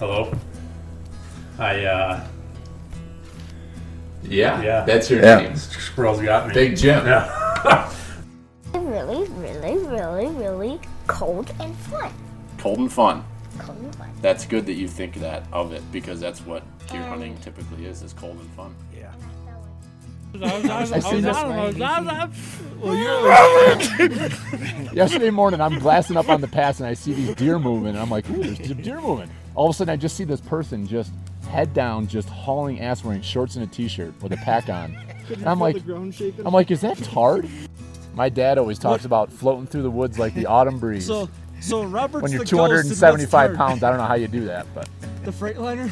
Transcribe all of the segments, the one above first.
Hello. Yeah, that's your name. Squirrels got me. Big Jim. Yeah. really cold and fun. Cold and fun. Cold and fun. That's good that you think that of it, because that's what deer hunting typically is cold and fun. Yeah. Yesterday morning, I'm glassing up on the pass and I see these deer moving, and I'm like, "Ooh, there's deer moving." All of a sudden, I just see this person just head down, just hauling ass, wearing shorts and a t-shirt with a pack on. And I'm like, is that Tard? My dad always talks about floating through the woods like the autumn breeze. So Robert's when you're the 275 pounds, I don't know how you do that, but the Freightliner.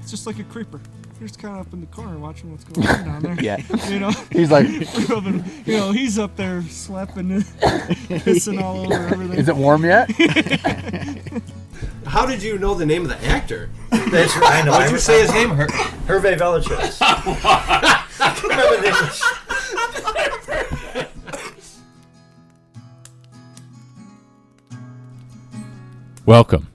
It's just like a creeper. You're just kind of up in the corner watching what's going on down there. yeah, You know, he's like, he's up there slapping, pissing all over everything. "Is it warm yet?" How did you know the name of the actor? That's right. I know. Why did you say his name? Hervé Villechaize. Remember this? Welcome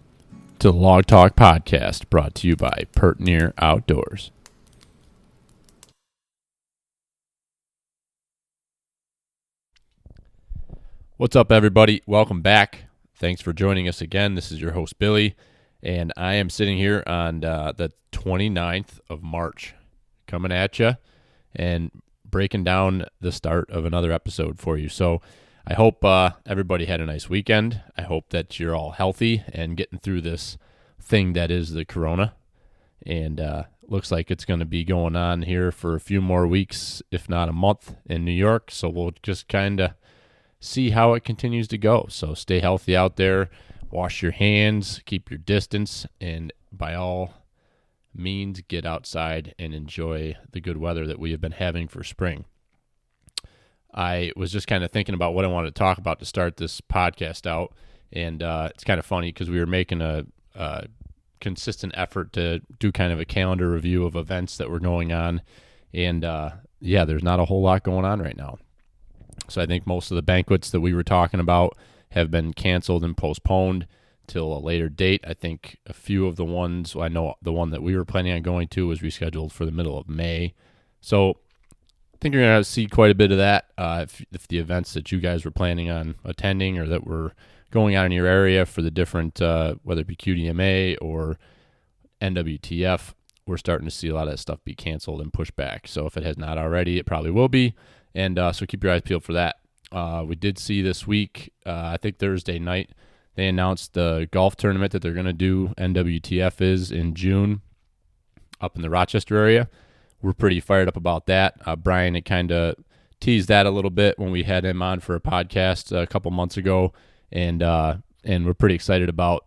to the Log Talk Podcast, brought to you by Pertinier Outdoors. What's up, everybody? Welcome back. Thanks for joining us again. This is your host, Billy, and I am sitting here on the 29th of March, coming at you and breaking down the start of another episode for you. So I hope everybody had a nice weekend. I hope that you're all healthy and getting through this thing that is the corona. And looks like it's going to be going on here for a few more weeks, if not a month, in New York. So we'll just kind of see how it continues to go. So stay healthy out there. Wash your hands. Keep your distance. And by all means, get outside and enjoy the good weather that we have been having for spring. I was just kind of thinking about what I wanted to talk about to start this podcast out, and it's kind of funny because we were making a consistent effort to do kind of a calendar review of events that were going on, and there's not a whole lot going on right now. So I think most of the banquets that we were talking about have been canceled and postponed till a later date. I think a few of the ones, I know the one that we were planning on going to was rescheduled for the middle of May. So I think you're going to see quite a bit of that if the events that you guys were planning on attending or that were going on in your area for the different, whether it be QDMA or NWTF, we're starting to see a lot of that stuff be canceled and pushed back. So if it has not already, it probably will be. And so keep your eyes peeled for that. We did see this week, I think Thursday night, they announced the golf tournament that they're going to do. NWTF is in June up in the Rochester area. We're pretty fired up about that. Brian had kind of teased that a little bit when we had him on for a podcast a couple months ago, and we're pretty excited about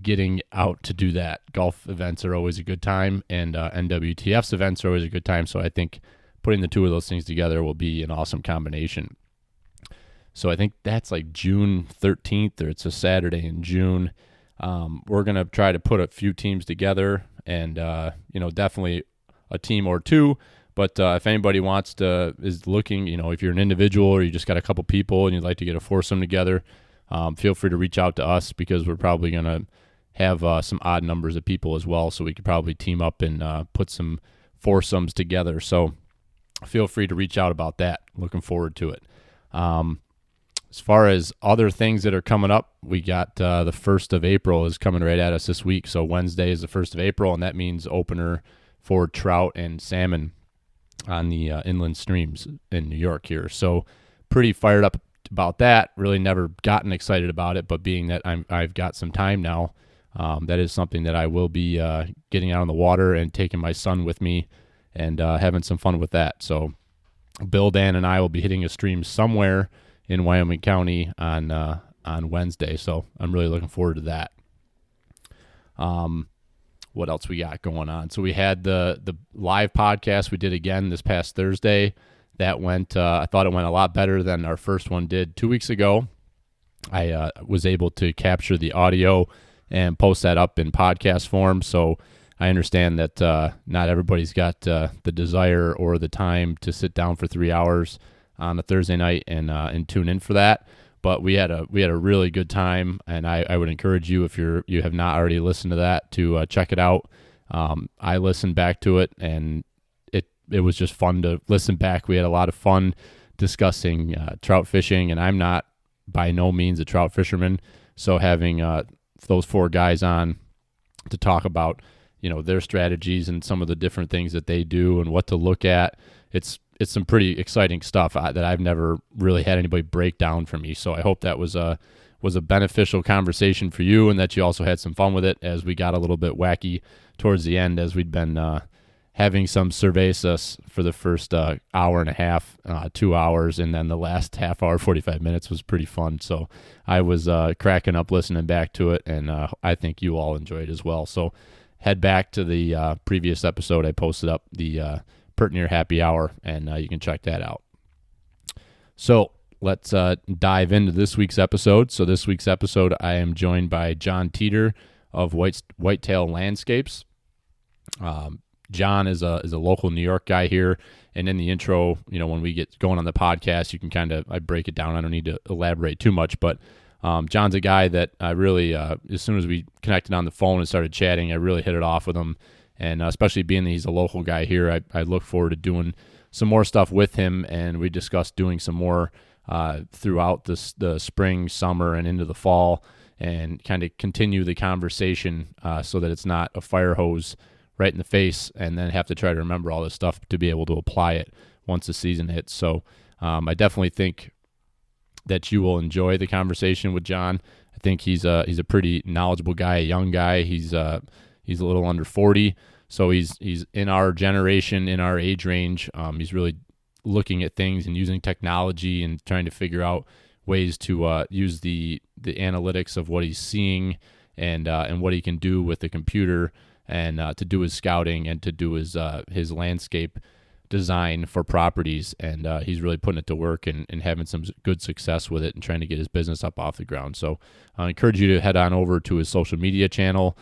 getting out to do that. Golf events are always a good time, and NWTF's events are always a good time, so I think putting the two of those things together will be an awesome combination. So I think that's like June 13th, or it's a Saturday in June. We're going to try to put a few teams together, and definitely a team or two, but if anybody is looking, if you're an individual or you just got a couple people and you'd like to get a foursome together, feel free to reach out to us, because we're probably going to have some odd numbers of people as well, so we could probably team up and put some foursomes together. So feel free to reach out about that. Looking forward to it. As far as other things that are coming up, we got the 1st of April is coming right at us this week. So Wednesday is the 1st of April, and that means opener for trout and salmon on the inland streams in New York here. So pretty fired up about that. Really never gotten excited about it, but being that I've got some time now, that is something that I will be getting out on the water and taking my son with me and having some fun with that. So Bill, Dan, and I will be hitting a stream somewhere in Wyoming County on Wednesday. So I'm really looking forward to that. What else we got going on? So we had the live podcast we did again this past Thursday. That went, I thought it went a lot better than our first one did 2 weeks ago. I was able to capture the audio and post that up in podcast form. So I understand that not everybody's got the desire or the time to sit down for 3 hours on a Thursday night and tune in for that. But we had a really good time, and I would encourage you, if you have not already listened to that, to check it out. I listened back to it, and it was just fun to listen back. We had a lot of fun discussing trout fishing, and I'm not by no means a trout fisherman, so having those four guys on to talk about their strategies and some of the different things that they do and what to look at, it's some pretty exciting stuff that I've never really had anybody break down for me. So I hope that was a beneficial conversation for you, and that you also had some fun with it, as we got a little bit wacky towards the end, as we'd been having some cervezas for the first hour and a half, 2 hours, and then the last half hour, 45 minutes was pretty fun. So I was cracking up listening back to it, and I think you all enjoyed as well. So head back to the previous episode. I posted up the Pertinier Happy Hour, and you can check that out. So let's dive into this week's episode. So this week's episode, I am joined by Jon Teater of Whitetail Landscapes. Jon is a local New York guy here, and in the intro, when we get going on the podcast, you can I break it down. I don't need to elaborate too much, but Jon's a guy that I really, as soon as we connected on the phone and started chatting, I really hit it off with him, and especially being that he's a local guy here, I look forward to doing some more stuff with him, and we discussed doing some more throughout the spring, summer, and into the fall, and kind of continue the conversation so that it's not a fire hose right in the face and then have to try to remember all this stuff to be able to apply it once the season hits. So I definitely think that you will enjoy the conversation with Jon. I think he's a pretty knowledgeable guy, a young guy. He's a little under 40, so he's in our generation, in our age range. He's really looking at things and using technology and trying to figure out ways to use the analytics of what he's seeing and what he can do with the computer, and to do his scouting and to do his landscape design for properties. And he's really putting it to work and having some good success with it and trying to get his business up off the ground. So I encourage you to head on over to his social media channel.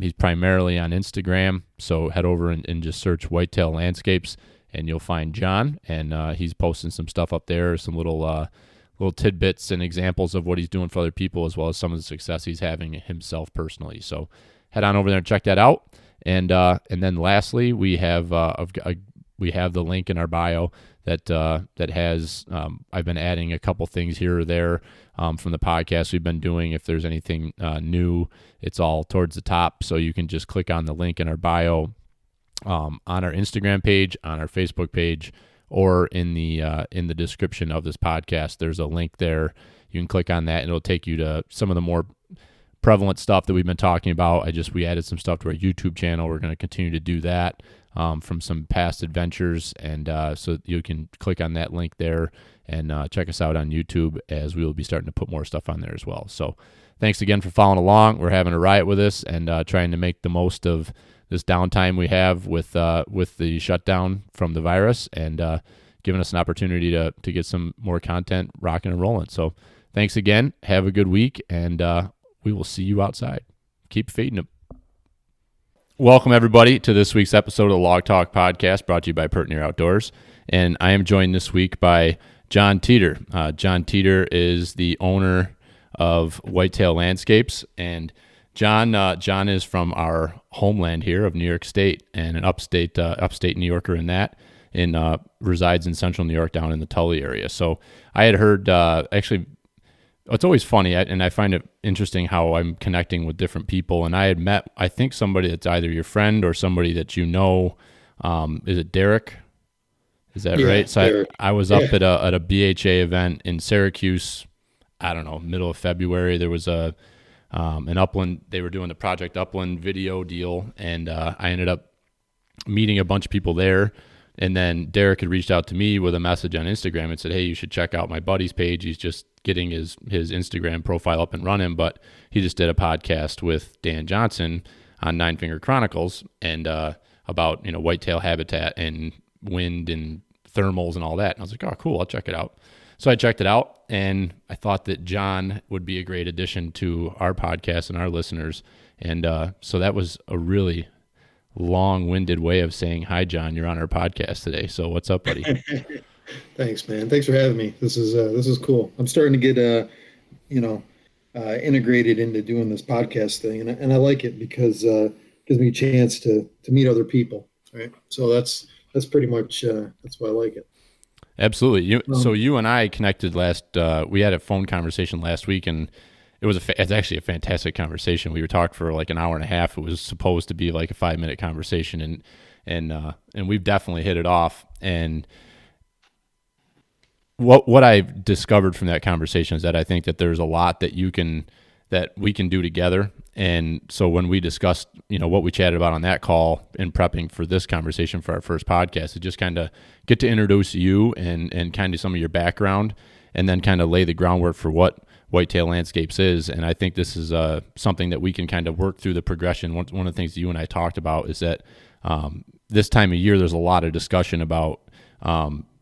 He's primarily on Instagram, so head over and just search Whitetail Landscapes, and you'll find Jon, and he's posting some stuff up there, some little tidbits and examples of what he's doing for other people, as well as some of the success he's having himself personally. So head on over there and check that out. And then lastly, we have the link in our bio that has I've been adding a couple things here or there from the podcast we've been doing. If there's anything new, it's all towards the top, so you can just click on the link in our bio on our Instagram page, on our Facebook page, or in the description of this podcast. There's a link there. You can click on that, and it'll take you to some of the more prevalent stuff that we've been talking about. We added some stuff to our YouTube channel. We're going to continue to do that from some past adventures, and so you can click on that link there and check us out on YouTube, as we will be starting to put more stuff on there as well. So thanks again for following along. We're having a riot with this, and trying to make the most of this downtime we have with the shutdown from the virus, and giving us an opportunity to get some more content rocking and rolling. So thanks again. Have a good week, and we will see you outside. Keep feeding them. Welcome, everybody, to this week's episode of the Log Talk Podcast, brought to you by Pertinier Outdoors. And I am joined this week by Jon Teater. Jon Teater is the owner of Whitetail Landscapes. And Jon is from our homeland here of New York State, and an upstate New Yorker in that, resides in central New York, down in the Tully area. So I had heard, actually, it's always funny, and I find it interesting how I'm connecting with different people. And I had met, I think, somebody that's either your friend or somebody that you know. Is it Derek? Is that right? So I was up at a BHA event in Syracuse, I don't know, middle of February. There was an Upland, they were doing the Project Upland video deal, and I ended up meeting a bunch of people there. And then Derek had reached out to me with a message on Instagram and said, hey, you should check out my buddy's page. He's just getting his Instagram profile up and running, but he just did a podcast with Dan Johnson on Nine Finger Chronicles, and about whitetail habitat and wind and thermals and all that. And I was like, oh, cool, I'll check it out. So I checked it out, and I thought that Jon would be a great addition to our podcast and our listeners. And so that was a really long-winded way of saying, hi, Jon, you're on our podcast today. So what's up, buddy? Thanks, man. Thanks for having me. This is cool. I'm starting to get you know, integrated into doing this podcast thing, and I like it because gives me a chance to meet other people. Right. So that's pretty much that's why I like it. Absolutely. So you and I connected last. We had a phone conversation last week, and it's actually a fantastic conversation. We were talking for like an hour and a half. It was supposed to be like a 5-minute conversation, and we've definitely hit it off. And what I've discovered from that conversation is that I think that there's a lot that we can do together. And so when we discussed, what we chatted about on that call in prepping for this conversation for our first podcast, it just kind of get to introduce you and kind of some of your background, and then kind of lay the groundwork for what Whitetail Landscapes is. And I think this is something that we can kind of work through the progression. One of the things that you and I talked about is that this time of year, there's a lot of discussion about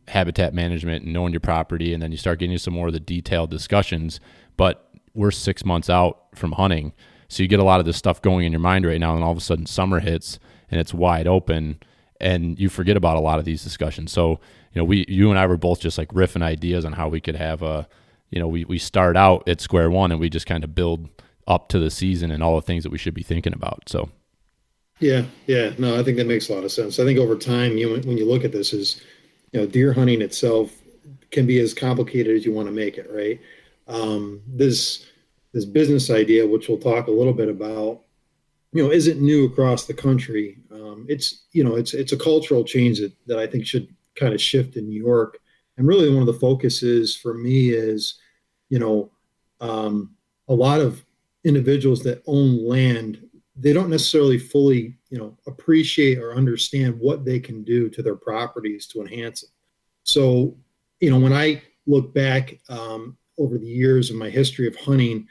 habitat management and knowing your property, and then you start getting into some more of the detailed discussions. But we're 6 months out from hunting, so you get a lot of this stuff going in your mind right now, and all of a sudden summer hits and it's wide open, and you forget about a lot of these discussions. So you and I were both just like riffing ideas on how we could have we start out at square one and we just kind of build up to the season and all the things that we should be thinking about. So Yeah, no, I think that makes a lot of sense. I think over time, when you look at this, deer hunting itself can be as complicated as you want to make it, right? This business idea, which we'll talk a little bit about, isn't new across the country. It's a cultural change that I think should kind of shift in New York. And really, one of the focuses for me is, a lot of individuals that own land, they don't necessarily fully, appreciate or understand what they can do to their properties to enhance it. So, when I look back over the years of my history of hunting,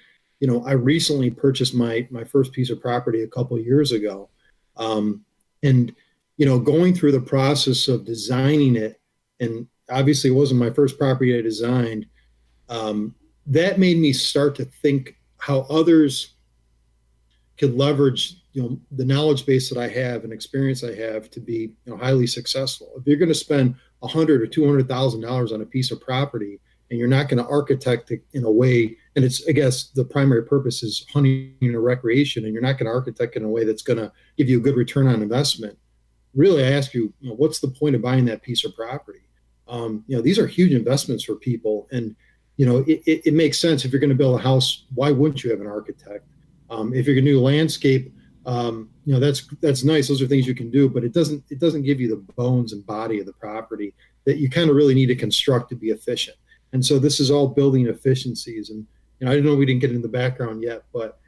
I recently purchased my first piece of property a couple of years ago. And going through the process of designing it, and obviously it wasn't my first property I designed, that made me start to think how others could leverage the knowledge base that I have and experience I have to be highly successful. If you're going to spend $100,000 or $200,000 on a piece of property, and you're not going to architect it in a way, and it's, I guess, the primary purpose is hunting or recreation, and you're not going to architect in a way that's going to give you a good return on investment. Really, I ask you, what's the point of buying that piece of property? These are huge investments for people, and it makes sense. If you're going to build a house, why wouldn't you have an architect? If you're going to do landscape, that's nice. Those are things you can do, but it doesn't give you the bones and body of the property that you kind of really need to construct to be efficient. And so this is all building efficiencies. And I don't know, we didn't get into the background yet, but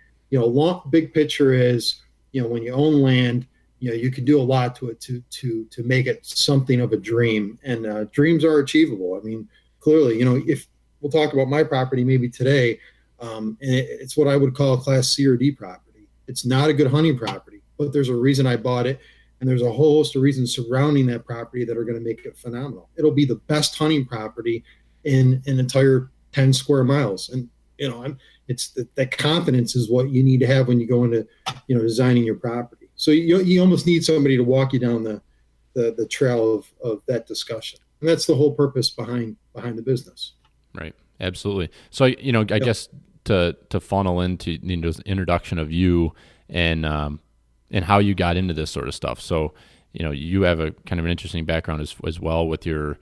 big picture is when you own land, you can do a lot to it to make it something of a dream. And dreams are achievable. I mean, clearly, if we'll talk about my property maybe today, and it's what I would call a Class C or D property. It's not a good hunting property, but there's a reason I bought it, and there's a whole host of reasons surrounding that property that are going to make it phenomenal. It'll be the best hunting property in an entire 10 square miles. And, it's that confidence is what you need to have when you go into, designing your property. So you almost need somebody to walk you down the trail of that discussion. And that's the whole purpose behind the business. Right. Absolutely. So, I guess to funnel into the introduction of you and how you got into this sort of stuff. So, you have a kind of an interesting background as well with your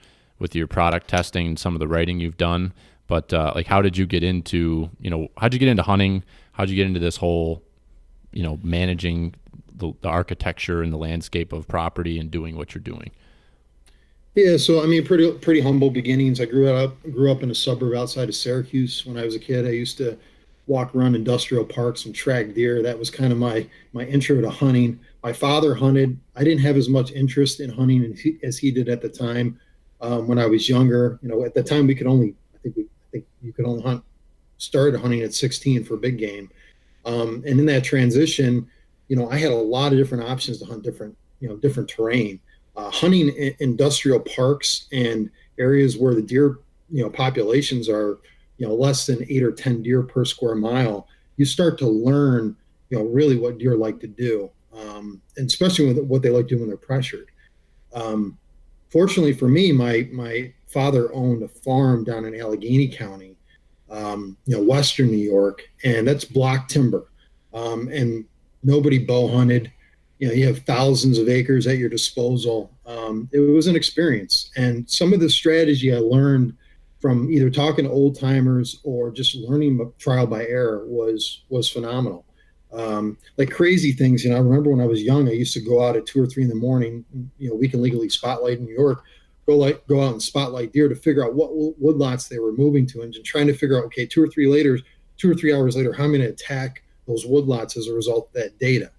product testing and some of the writing you've done. But how did you get into hunting? How'd you get into this whole, managing the architecture and the landscape of property and doing what you're doing? Yeah, so I mean, pretty humble beginnings. I grew up in a suburb outside of Syracuse. When I was a kid, I used to walk around industrial parks and track deer. That was kind of my intro to hunting. My father hunted. I didn't have as much interest in hunting as he did at the time. When I was younger, at the time we could only, I think you could only started hunting at 16 for big game. And in that transition, I had a lot of different options to hunt different terrain. Hunting in industrial parks and areas where the deer, populations are, less than 8 or 10 deer per square mile, you start to learn, really what deer like to do, and especially what they like to do when they're pressured. Fortunately for me, my father owned a farm down in Allegheny County, Western New York, and that's block timber. And nobody bow hunted. You have thousands of acres at your disposal. It was an experience. And some of the strategy I learned from either talking to old timers or just learning trial by error was phenomenal. Like crazy things, I remember when I was young, I used to go out at 2 or 3 in the morning, we can legally spotlight in New York, go out and spotlight deer to figure out what woodlots they were moving to, and trying to figure out, okay, 2 or 3 hours later, how I'm going to attack those woodlots as a result of that data.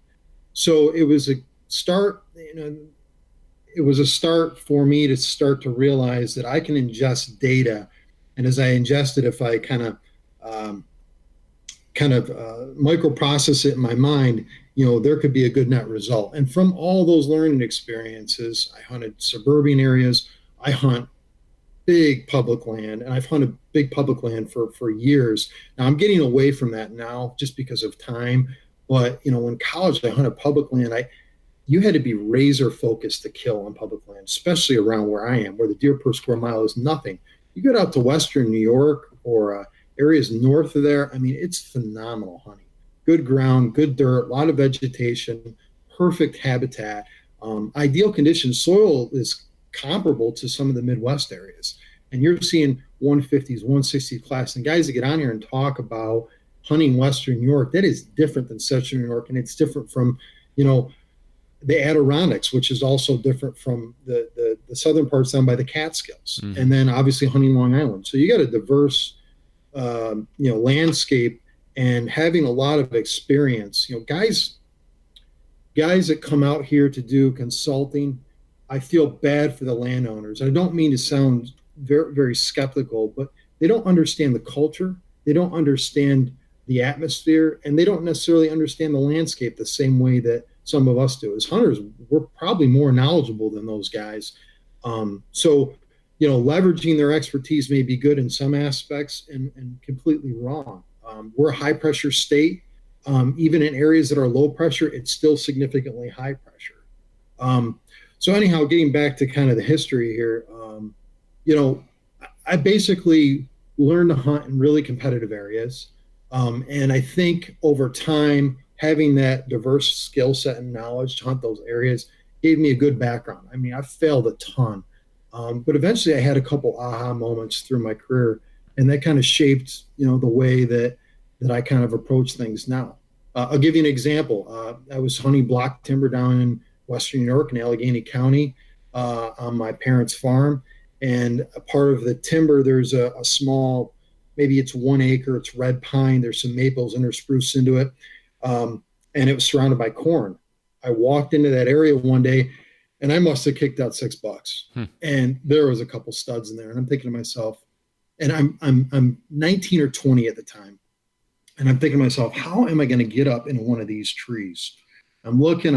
So it was a start, it was a start for me to start to realize that I can ingest data. And as I ingest it, if I kind of microprocess it in my mind, there could be a good net result. And from all those learning experiences, I hunted suburban areas, I hunt big public land, and I've hunted big public land for years. Now I'm getting away from that now just because of time. But, in college, I hunted public land. You had to be razor focused to kill on public land, especially around where I am, where the deer per square mile is nothing. You get out to Western New York or areas north of there, it's phenomenal hunting. Good ground, good dirt, a lot of vegetation, perfect habitat, ideal conditions. Soil is comparable to some of the Midwest areas. And you're seeing 150s, 160s class. And guys that get on here and talk about hunting Western New York, that is different than Central New York. And it's different from, the Adirondacks, which is also different from the southern parts down by the Catskills. Mm-hmm. And then obviously hunting Long Island. So you got a diverse, landscape, and having a lot of experience, guys that come out here to do consulting, I feel bad for the landowners. I don't mean to sound very, very skeptical, but they don't understand the culture. They don't understand the atmosphere, and they don't necessarily understand the landscape the same way that some of us do. As hunters, we're probably more knowledgeable than those guys. So leveraging their expertise may be good in some aspects and completely wrong. We're a high pressure state. Even in areas that are low pressure, it's still significantly high pressure. So anyhow, getting back to kind of the history here, I basically learned to hunt in really competitive areas. And I think over time, having that diverse skill set and knowledge to hunt those areas gave me a good background. I failed a ton, but eventually I had a couple aha moments through my career, and that kind of shaped, the way that I kind of approach things now. I'll give you an example. I was hunting block timber down in Western New York in Allegheny County on my parents' farm, and a part of the timber, there's a small, maybe it's 1 acre, it's red pine, there's some maples interspruced into it. And it was surrounded by corn. I walked into that area one day, and I must have kicked out $6. And there was a couple studs in there. And I'm thinking to myself, and I'm 19 or 20 at the time. And I'm thinking to myself, how am I going to get up into one of these trees? I'm looking.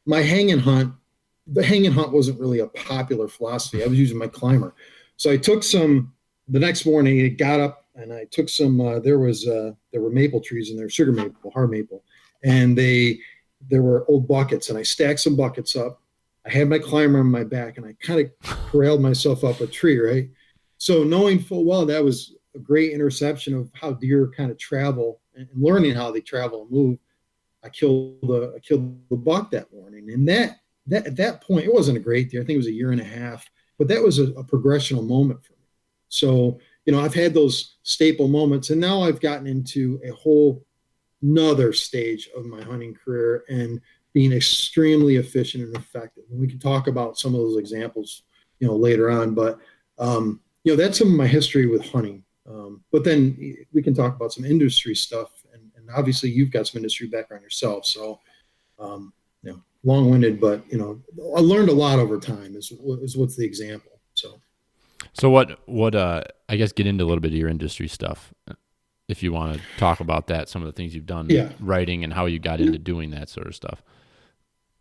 The hanging hunt wasn't really a popular philosophy. I was using my climber. So I took the next morning, I got up and I took some, there were maple trees in there, sugar maple, hard maple. And there were old buckets, and I stacked some buckets up. I had my climber on my back, and I kind of corralled myself up a tree, right? So knowing full well that was a great interception of how deer kind of travel and learning how they travel and move, I killed the buck that morning. And that at that point, it wasn't a great deer. I think it was 1.5 years, but that was a progressional moment for me. So, I've had those staple moments, and now I've gotten into a whole another stage of my hunting career and being extremely efficient and effective. And we can talk about some of those examples, later on, but, that's some of my history with hunting. But then we can talk about some industry stuff, and obviously you've got some industry background yourself. So, long-winded, but, I learned a lot over time is what's the example. So what I guess get into a little bit of your industry stuff, if you want to talk about that, some of the things you've done, writing, and how you got into doing that sort of stuff.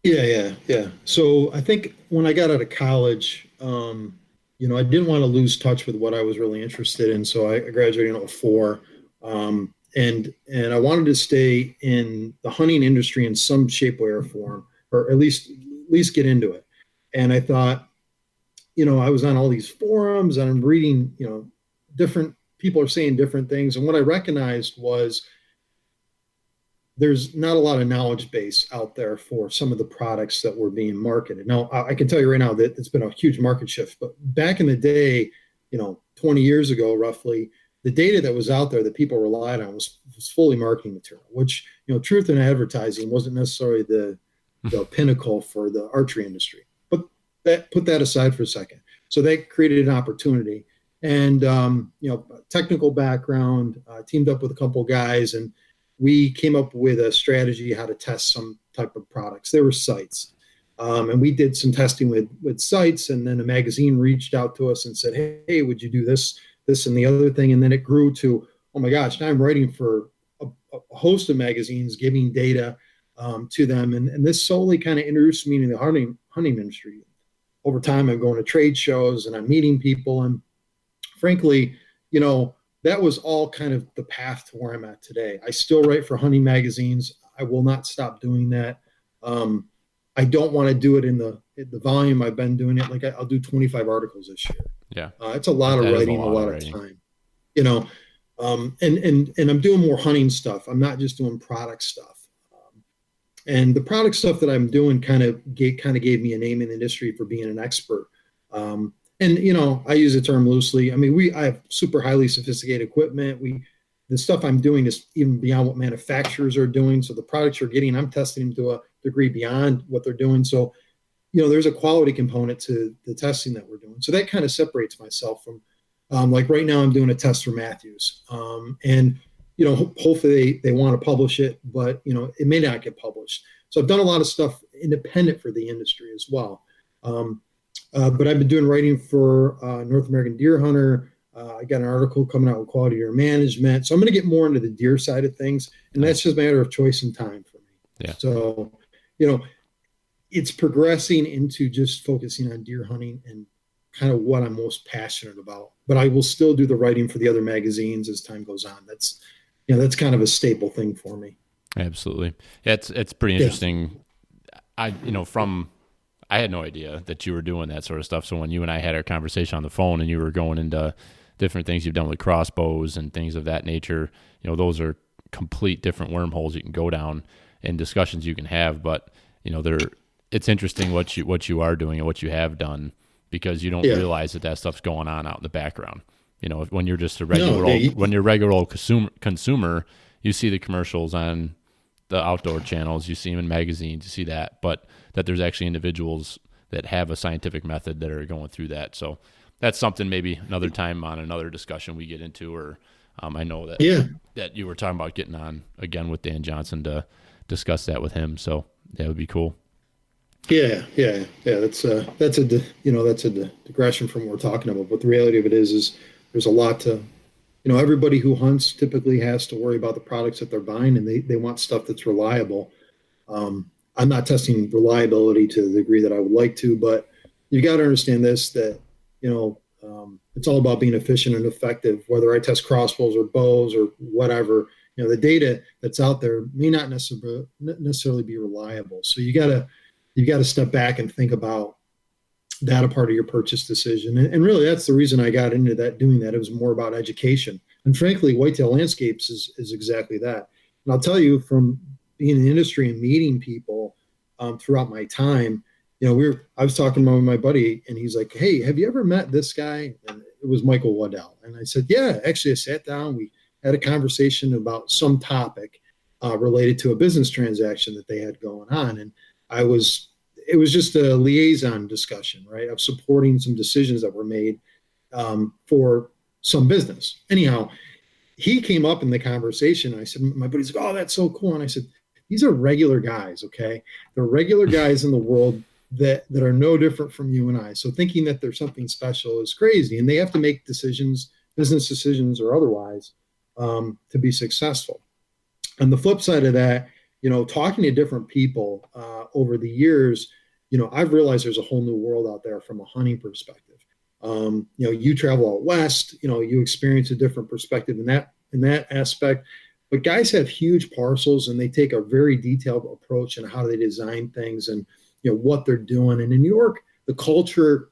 Yeah. So I think when I got out of college, I didn't want to lose touch with what I was really interested in. So I graduated in 2004, and I wanted to stay in the hunting industry in some shape, way, or form, or at least get into it. And I thought, I was on all these forums and I'm reading, different people are saying different things. And what I recognized was there's not a lot of knowledge base out there for some of the products that were being marketed. Now, I can tell you right now that it's been a huge market shift, but back in the day, 20 years ago, roughly, the data that was out there that people relied on was fully marketing material, which, truth in advertising wasn't necessarily the pinnacle for the archery industry. But put that aside for a second. So that created an opportunity, and, technical background, teamed up with a couple guys, and we came up with a strategy how to test some type of products. There were sites. And we did some testing with sites, and then a magazine reached out to us and said, hey, would you do this, and the other thing? And then it grew to, oh my gosh, now I'm writing for a host of magazines, giving data to them. And this solely kind of introduced me to the hunting industry. Over time, I'm going to trade shows and I'm meeting people. And frankly, that was all kind of the path to where I'm at today. I still write for hunting magazines. I will not stop doing that. I don't want to do it in the volume I've been doing it. Like I'll do 25 articles this year. Yeah. It's a lot of writing, a lot of time, and I'm doing more hunting stuff. I'm not just doing product stuff. And the product stuff that I'm doing kind of gave me a name in the industry for being an expert. And, I use the term loosely. I mean, I have super highly sophisticated equipment. The stuff I'm doing is even beyond what manufacturers are doing. So the products you're getting, I'm testing them to a degree beyond what they're doing. So, there's a quality component to the testing that we're doing. So that kind of separates myself from, like right now I'm doing a test for Matthews. And, hopefully they want to publish it, but, it may not get published. So I've done a lot of stuff independent for the industry as well. But I've been doing writing for North American Deer Hunter. I got an article coming out with Quality Deer Management. So I'm going to get more into the deer side of things. And that's just a matter of choice and time for me. Yeah. So, it's progressing into just focusing on deer hunting and kind of what I'm most passionate about. But I will still do the writing for the other magazines as time goes on. That's kind of a staple thing for me. Absolutely. Yeah, it's pretty interesting. Yeah. I had no idea that you were doing that sort of stuff. So when you and I had our conversation on the phone and you were going into different things you've done with crossbows and things of that nature, those are complete different wormholes you can go down and discussions you can have. But, it's interesting what you are doing and what you have done, because you don't realize that stuff's going on out in the background. When you're just a regular old consumer, you see the commercials on the outdoor channels, you see them in magazines, you see that, but that there's actually individuals that have a scientific method that are going through that. So that's something maybe another time on another discussion we get into, or I know that you were talking about getting on again with Dan Johnson to discuss that with him. So that would be cool. Yeah. That's a digression from what we're talking about. But the reality of it is there's a lot to, everybody who hunts typically has to worry about the products that they're buying, and they want stuff that's reliable. I'm not testing reliability to the degree that I would like to, but you got to understand this, that, it's all about being efficient and effective, whether I test crossbows or bows or whatever. The data that's out there may not necessarily be reliable. So you got to step back and think about that a part of your purchase decision. And really, that's the reason I got into doing that. It was more about education. And frankly, Whitetail Landscapes is exactly that. And I'll tell you, from being in the industry and meeting people throughout my time, I was talking with my buddy, and he's like, hey, have you ever met this guy? And it was Michael Waddell. And I said, yeah, actually I sat down, we had a conversation about some topic related to a business transaction that they had going on. And it was just a liaison discussion, right, of supporting some decisions that were made for some business. Anyhow, he came up in the conversation, and I said, my buddy's like, oh, that's so cool. And I said, these are regular guys, okay? They're regular guys in the world that are no different from you and I. So thinking that there's something special is crazy, and they have to make decisions, business decisions or otherwise, to be successful. On the flip side of that, talking to different people over the years, I've realized there's a whole new world out there from a hunting perspective. You travel out west, you experience a different perspective in that aspect. But guys have huge parcels, and they take a very detailed approach in how they design things and what they're doing. And in New York, the culture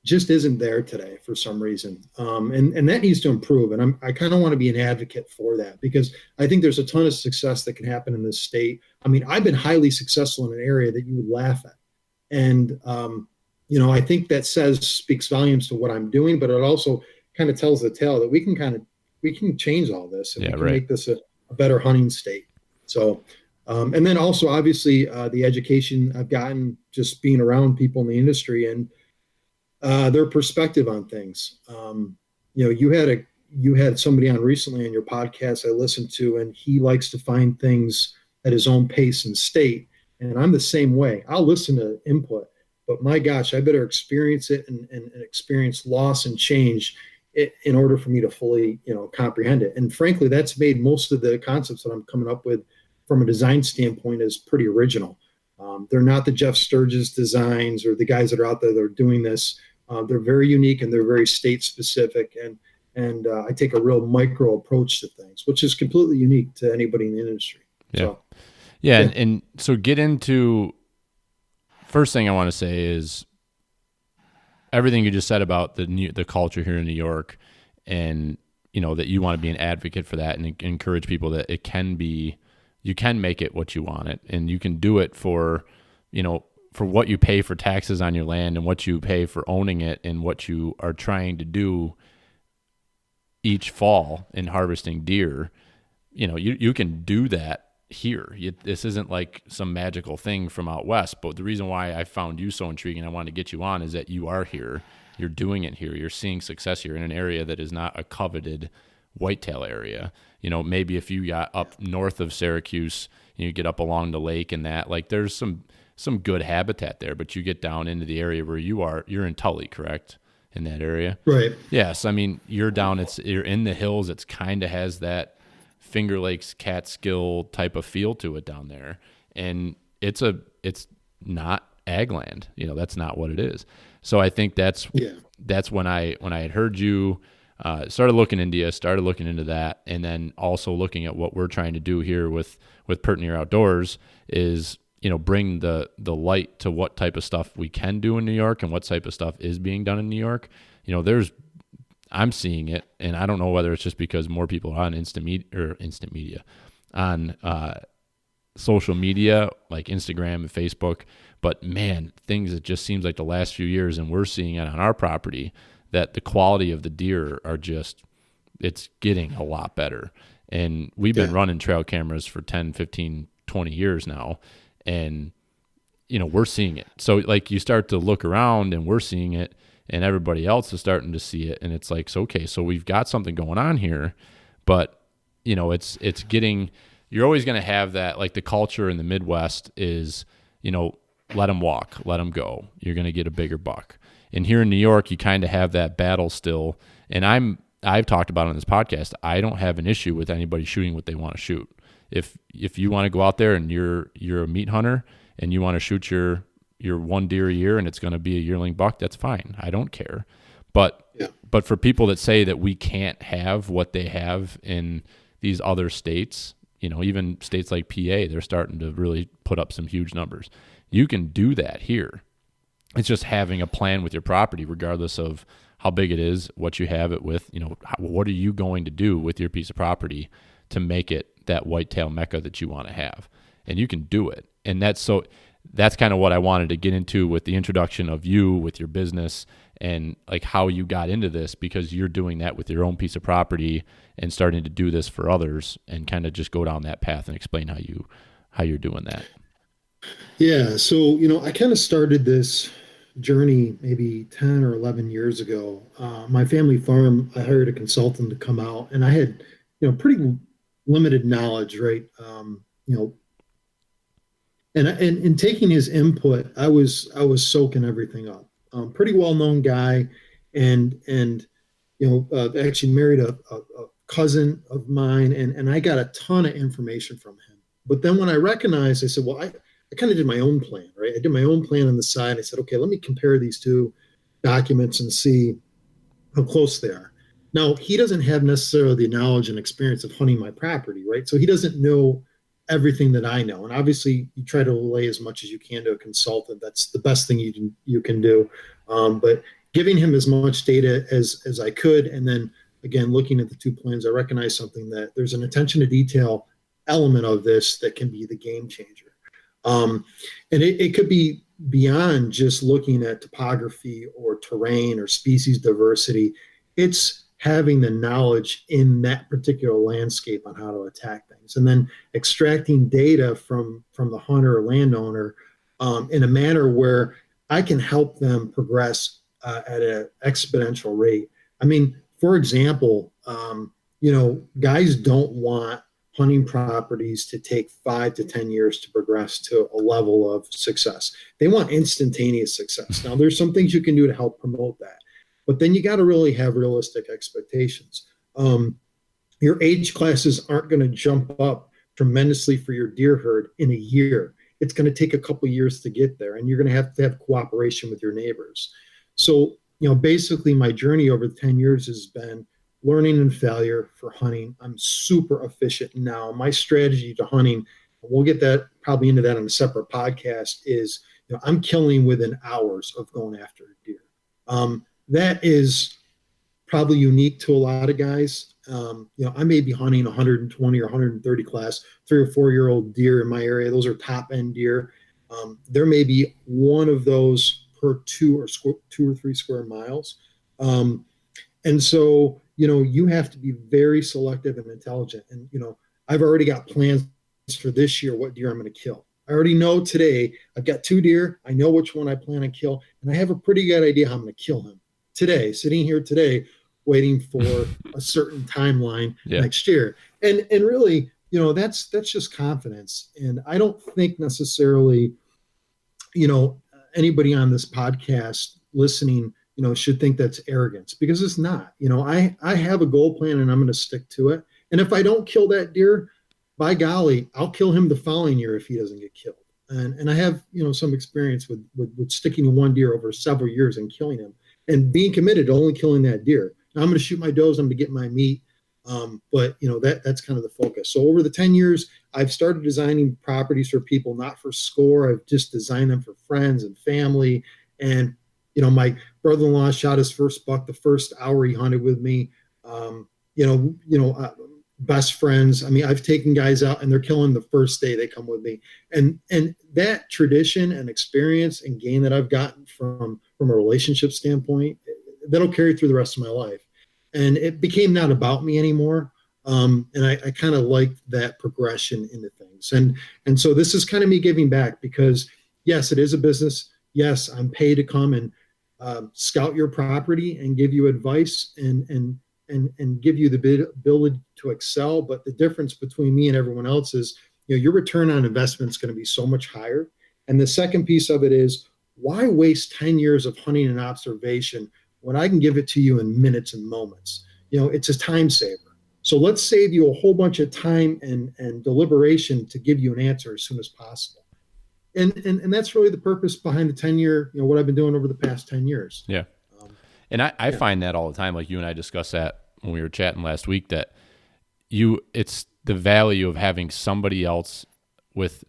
just isn't there today for some reason. And that needs to improve. And I kind of want to be an advocate for that, because I think there's a ton of success that can happen in this state. I mean, I've been highly successful in an area that you would laugh at. And, I think that speaks volumes to what I'm doing, but it also kind of tells the tale that we can change all this, and we can make this a better hunting state. So, and then also obviously the education I've gotten just being around people in the industry and their perspective on things. You had somebody on recently on your podcast I listened to, and he likes to find things at his own pace and state. And I'm the same way. I'll listen to input, but my gosh, I better experience it and experience loss and change in order for me to fully, comprehend it. And frankly, that's made most of the concepts that I'm coming up with from a design standpoint is pretty original. They're not the Jeff Sturgis designs or the guys that are out there that are doing this. They're very unique and they're very state specific. And I take a real micro approach to things, which is completely unique to anybody in the industry. Yeah. So, yeah. And so get into, first thing I want to say is everything you just said about the culture here in New York, and, that you want to be an advocate for that and encourage people that you can make it what you want it, and you can do it for what you pay for taxes on your land and what you pay for owning it and what you are trying to do each fall in harvesting deer. You can do that here. This isn't like some magical thing from out west, but the reason why I found you so intriguing, I wanted to get you on, is that you are here, you're doing it here, you're seeing success here in an area that is not a coveted whitetail area. Maybe if you got up north of Syracuse, you get up along the lake and that, like, there's some good habitat there, but you get down into the area where you're in Tully, correct? In that area? right. Yes. I mean, you're in the hills. It's kind of has that Finger Lakes Catskill type of feel to it down there. And it's not ag land. That's not what it is. So I think that's when I had heard you, started looking into that, and then also looking at what we're trying to do here with Pert Near Outdoors is, bring the light to what type of stuff we can do in New York and what type of stuff is being done in New York. I'm seeing it, and I don't know whether it's just because more people are on instant media, on social media like Instagram and Facebook. But man, it just seems like the last few years, and we're seeing it on our property, that the quality of the deer it's getting a lot better. And we've been running trail cameras for 10, 15, 20 years now, and we're seeing it. So like you start to look around and we're seeing it, and everybody else is starting to see it, and it's like, so we've got something going on here, but it's getting, you're always going to have that, like the culture in the Midwest is, let them walk, let them go. You're going to get a bigger buck. And here in New York, you kind of have that battle still. And I've talked about it on this podcast. I don't have an issue with anybody shooting what they want to shoot. If you want to go out there and you're a meat hunter and you want to shoot your one deer a year and it's going to be a yearling buck, that's fine. I don't care. But for people that say that we can't have what they have in these other states, even states like PA, they're starting to really put up some huge numbers. You can do that here. It's just having a plan with your property, regardless of how big it is, what you have it with, what are you going to do with your piece of property to make it that whitetail mecca that you want to have? And you can do it. And that's kind of what I wanted to get into with the introduction of you, with your business, and like how you got into this, because you're doing that with your own piece of property and starting to do this for others, and kind of just go down that path and explain how you're doing that. Yeah. So, I kind of started this journey maybe 10 or 11 years ago. My family farm, I hired a consultant to come out, and I had, pretty limited knowledge, right? And in taking his input, I was soaking everything up. Pretty well-known guy, and actually married a cousin of mine, and I got a ton of information from him. But then when I recognized, I said, well, I kind of did my own plan, right? I did my own plan on the side. I said, okay, let me compare these two documents and see how close they are. Now, he doesn't have necessarily the knowledge and experience of hunting my property, right? So he doesn't know everything that I know. And obviously you try to relay as much as you can to a consultant. That's the best thing you can do. But giving him as much data as I could. And then again, looking at the two plans, I recognize something, that there's an attention to detail element of this that can be the game changer. And it could be beyond just looking at topography or terrain or species diversity. It's having the knowledge in that particular landscape on how to attack things, and then extracting data from the hunter or landowner in a manner where I can help them progress at an exponential rate. I mean, for example, guys don't want hunting properties to take 5 to 10 years to progress to a level of success. They want instantaneous success. Now, there's some things you can do to help promote that, but then you got to really have realistic expectations. Your age classes aren't going to jump up tremendously for your deer herd in a year. It's going to take a couple of years to get there, and you're going to have cooperation with your neighbors. So, basically my journey over 10 years has been learning and failure for hunting. I'm super efficient now. My strategy to hunting, we'll get that probably into that on a separate podcast, is I'm killing within hours of going after a deer. That is probably unique to a lot of guys. I may be hunting 120 or 130 class 3 or 4 year old deer in my area. Those are top end deer. There may be one of those per 2 or 3 square miles. And so, you have to be very selective and intelligent. And, I've already got plans for this year, what deer I'm going to kill. I already know today I've got 2 deer. I know which one I plan to kill. And I have a pretty good idea how I'm going to kill him today, sitting here today, waiting for a certain timeline next year. And really, that's just confidence. And I don't think necessarily, anybody on this podcast listening, should think that's arrogance, because it's not. I have a goal plan and I'm going to stick to it. And if I don't kill that deer, by golly, I'll kill him the following year if he doesn't get killed. And I have, some experience with sticking to one deer over several years and killing him and being committed to only killing that deer. Now, I'm going to shoot my does, I'm going to get my meat. But that's kind of the focus. So over the 10 years, I've started designing properties for people, not for score. I've just designed them for friends and family. And, my brother-in-law shot his first buck the first hour he hunted with me. Best friends. I mean, I've taken guys out and they're killing the first day they come with me. And that tradition and experience and gain that I've gotten from a relationship standpoint, that'll carry through the rest of my life. And it became not about me anymore. And I kind of like that progression into things. And so this is kind of me giving back, because yes, it is a business. Yes, I'm paid to come and scout your property and give you advice and give you the ability to excel. But the difference between me and everyone else is, your return on investment is going to be so much higher. And the second piece of it is, why waste 10 years of hunting and observation when I can give it to you in minutes and moments? It's a time saver. So let's save you a whole bunch of time and deliberation to give you an answer as soon as possible. And that's really the purpose behind the 10-year, what I've been doing over the past 10 years. Yeah. And I find that all the time. Like you and I discussed that when we were chatting last week, that it's the value of having somebody else with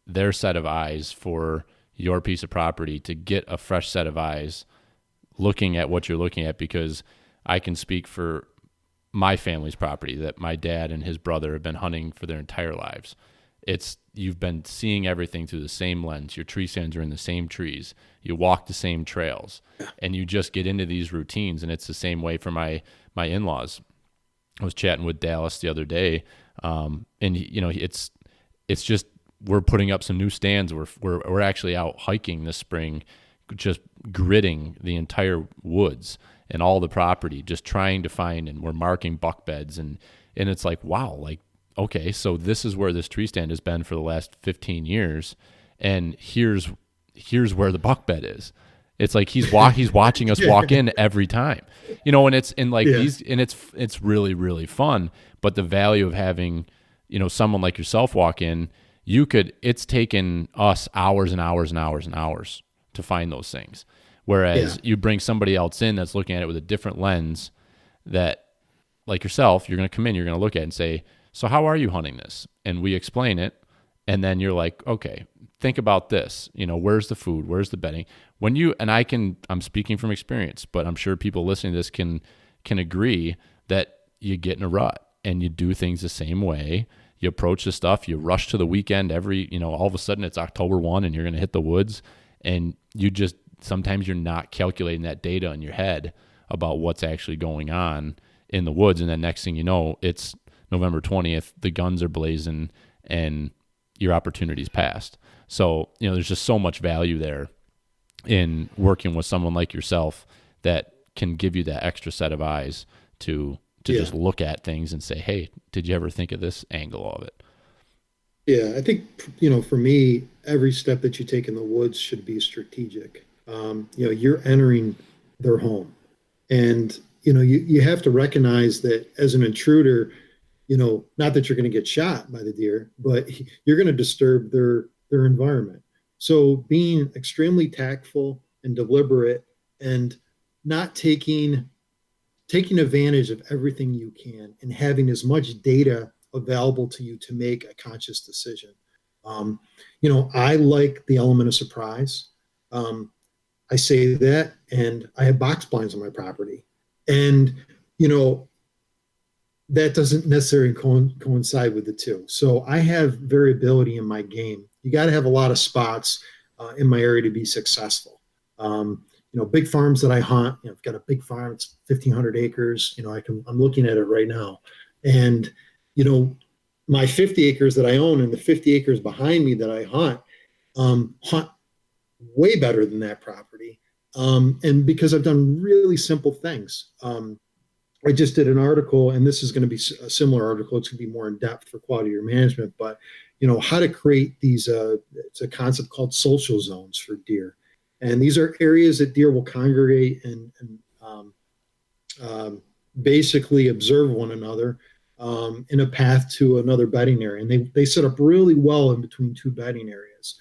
their set of eyes for your piece of property to get a fresh set of eyes looking at what you're looking at. Because I can speak for my family's property that my dad and his brother have been hunting for their entire lives. You've been seeing everything through the same lens. Your tree stands are in the same trees. You walk the same trails, and you just get into these routines. And it's the same way for my in-laws. I was chatting with Dallas the other day, and it's just, we're putting up some new stands. We're actually out hiking this spring, just gridding the entire woods and all the property, just trying to find, and we're marking buck beds, and it's like, wow, like, okay, so this is where this tree stand has been for the last 15 years, and here's where the buck bed is. It's like he's watching us walk in every time, and it's in like these, and it's really, really fun. But the value of having, someone like yourself walk in, it's taken us hours and hours and hours and hours to find those things. Whereas you bring somebody else in that's looking at it with a different lens, that, like yourself, you're going to come in, you're going to look at it and say, so how are you hunting this? And we explain it. And then you're like, okay, think about this, where's the food, where's the bedding? I'm speaking from experience, but I'm sure people listening to this can agree that you get in a rut and you do things the same way. You approach the stuff, you rush to the weekend all of a sudden it's October 1 and you're going to hit the woods, and sometimes you're not calculating that data in your head about what's actually going on in the woods. And then next thing you know, it's November 20th, the guns are blazing and your opportunity's passed. So, there's just so much value there in working with someone like yourself that can give you that extra set of eyes to just look at things and say, hey, did you ever think of this angle of it? Yeah, I think, for me, every step that you take in the woods should be strategic. You're entering their home, and, you have to recognize that as an intruder, not that you're going to get shot by the deer, but you're going to disturb their environment. So being extremely tactful and deliberate and not taking advantage of everything you can and having as much data available to you to make a conscious decision. I like the element of surprise. I say that, and I have box blinds on my property, and that doesn't necessarily coincide with the two. So I have variability in my game. You got to have a lot of spots in my area to be successful. Big farms that I hunt, I've got a big farm, it's 1,500 acres. I'm looking at it right now. And, my 50 acres that I own and the 50 acres behind me that I hunt way better than that property. And because I've done really simple things. I just did an article, and this is going to be a similar article. It's going to be more in depth for quality of management, but how to create these, it's a concept called social zones for deer. And these are areas that deer will congregate and basically observe one another in a path to another bedding area. And they set up really well in between two bedding areas.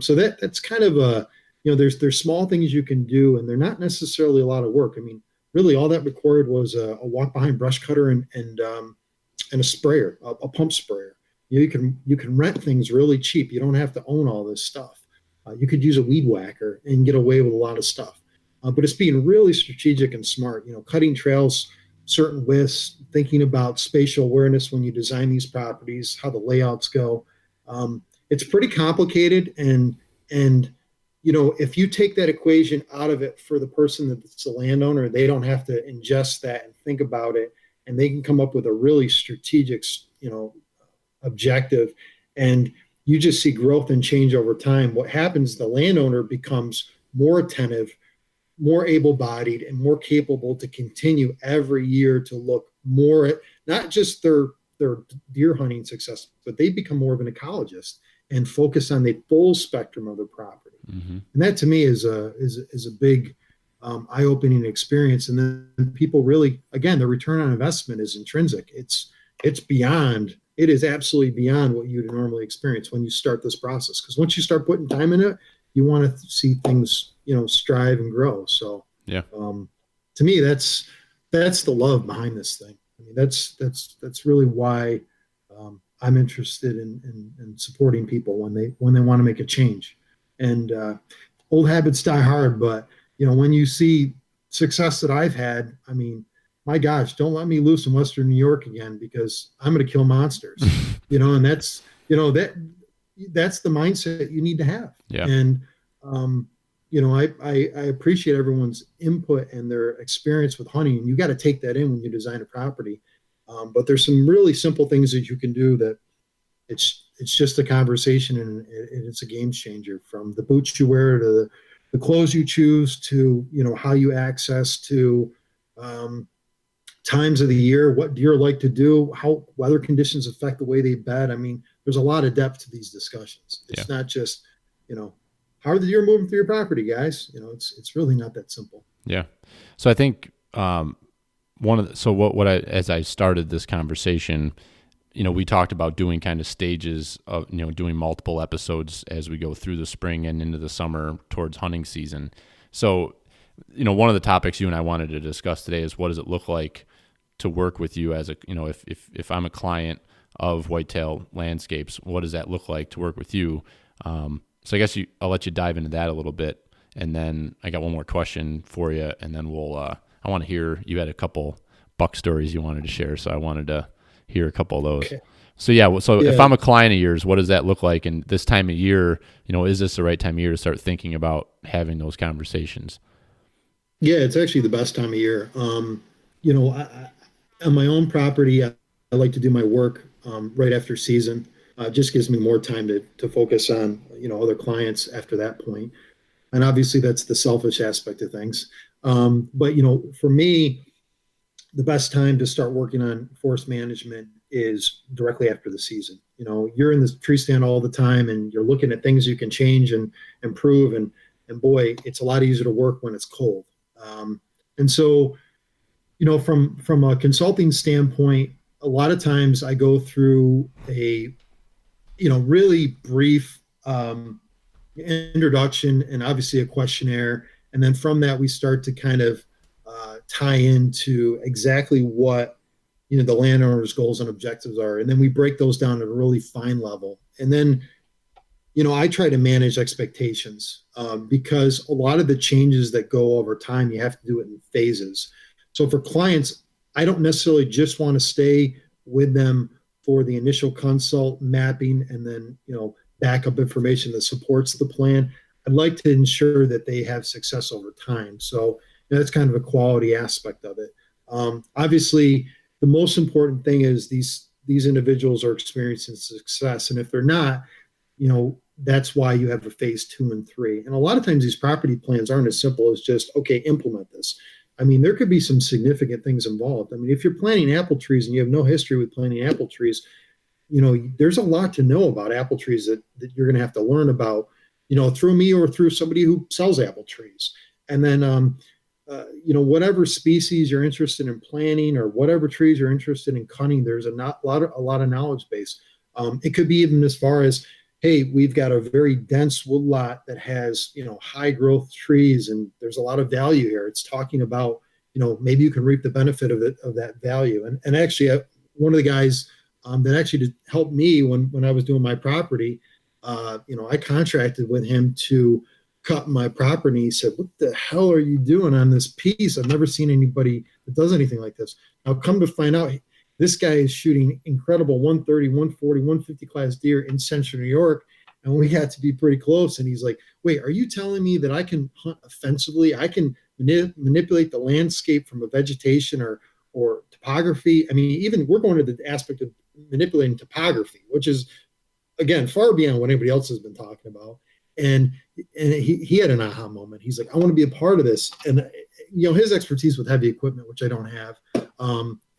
So that's kind of there's small things you can do, and they're not necessarily a lot of work. I mean, really all that required was a walk behind brush cutter and a sprayer, a pump sprayer. You can rent things really cheap. You don't have to own all this stuff. You could use a weed whacker and get away with a lot of stuff. But it's being really strategic and smart, cutting trails, certain widths, thinking about spatial awareness when you design these properties, how the layouts go. It's pretty complicated. And if you take that equation out of it for the person that's the landowner, they don't have to ingest that and think about it. And they can come up with a really strategic, objective. And you just see growth and change over time. What happens, the landowner becomes more attentive, more able-bodied, and more capable to continue every year to look more at not just their deer hunting success, but they become more of an ecologist and focus on the full spectrum of their property. Mm-hmm. And that to me is a big eye-opening experience. And then people really, again, the return on investment is intrinsic. It is absolutely beyond what you'd normally experience when you start this process. Because once you start putting time in it, you want to see things, strive and grow. So, yeah, to me, that's the love behind this thing. I mean, that's really why I'm interested in supporting people when they want to make a change. And old habits die hard, but when you see success that I've had, I mean, my gosh, don't let me loose in Western New York again, because I'm going to kill monsters, and that's the mindset you need to have. Yeah. And, I appreciate everyone's input and their experience with hunting, and you got to take that in when you design a property. But there's some really simple things that you can do that it's just a conversation, and it's a game changer, from the boots you wear to the clothes you choose to, how you access to, times of the year, what deer like to do, how weather conditions affect the way they bed. I mean, there's a lot of depth to these discussions. It's not just, how are the deer moving through your property, guys? It's really not that simple. Yeah. So I think as I started this conversation, we talked about doing kind of stages of, doing multiple episodes as we go through the spring and into the summer towards hunting season. So, one of the topics you and I wanted to discuss today is, what does it look like to work with you as a, if I'm a client of Whitetail Landscapes, what does that look like to work with you? So I guess I'll let you dive into that a little bit, and then I got one more question for you, and then we'll. I want to hear, you had a couple buck stories you wanted to share, so I wanted to hear a couple of those. Okay. So if I'm a client of yours, what does that look like? And this time of year, is this the right time of year to start thinking about having those conversations? Yeah, it's actually the best time of year. On my own property, I like to do my work right after season. Just gives me more time to focus on, other clients after that point. And obviously that's the selfish aspect of things. But, for me, the best time to start working on forest management is directly after the season. You're in the tree stand all the time and you're looking at things you can change and improve. And boy, it's a lot easier to work when it's cold. And so, from a consulting standpoint, a lot of times I go through a, really brief introduction and obviously a questionnaire. And then from that, we start to kind of tie into exactly what, the landowner's goals and objectives are. And then we break those down at a really fine level. And then, I try to manage expectations because a lot of the changes that go over time, you have to do it in phases. So for clients, I don't necessarily just want to stay with them for the initial consult mapping and then, backup information that supports the plan. I'd like to ensure that they have success over time. So that's kind of a quality aspect of it. Obviously, the most important thing is these individuals are experiencing success. And if they're not, that's why you have a phase 2 and 3. And a lot of times these property plans aren't as simple as just, okay, implement this. I mean, there could be some significant things involved. I mean, if you're planting apple trees and you have no history with planting apple trees, there's a lot to know about apple trees that you're going to have to learn about, through me or through somebody who sells apple trees. And then, whatever species you're interested in planting or whatever trees you're interested in cutting, there's a lot of knowledge base. It could be even as far as, hey, we've got a very dense woodlot that has, high growth trees and there's a lot of value here. It's talking about, maybe you can reap the benefit of that value. And actually, one of the guys that actually helped me when I was doing my property, I contracted with him to cut my property. He said, "What the hell are you doing on this piece? I've never seen anybody that does anything like this." Now, come to find out, this guy is shooting incredible 130, 140, 150 class deer in central New York. And we got to be pretty close. And he's like, "Wait, are you telling me that I can hunt offensively? I can manipulate the landscape from a vegetation or topography?" I mean, even we're going to the aspect of manipulating topography, which is, again, far beyond what anybody else has been talking about. And he had an aha moment. He's like, "I want to be a part of this." And, his expertise with heavy equipment, which I don't have,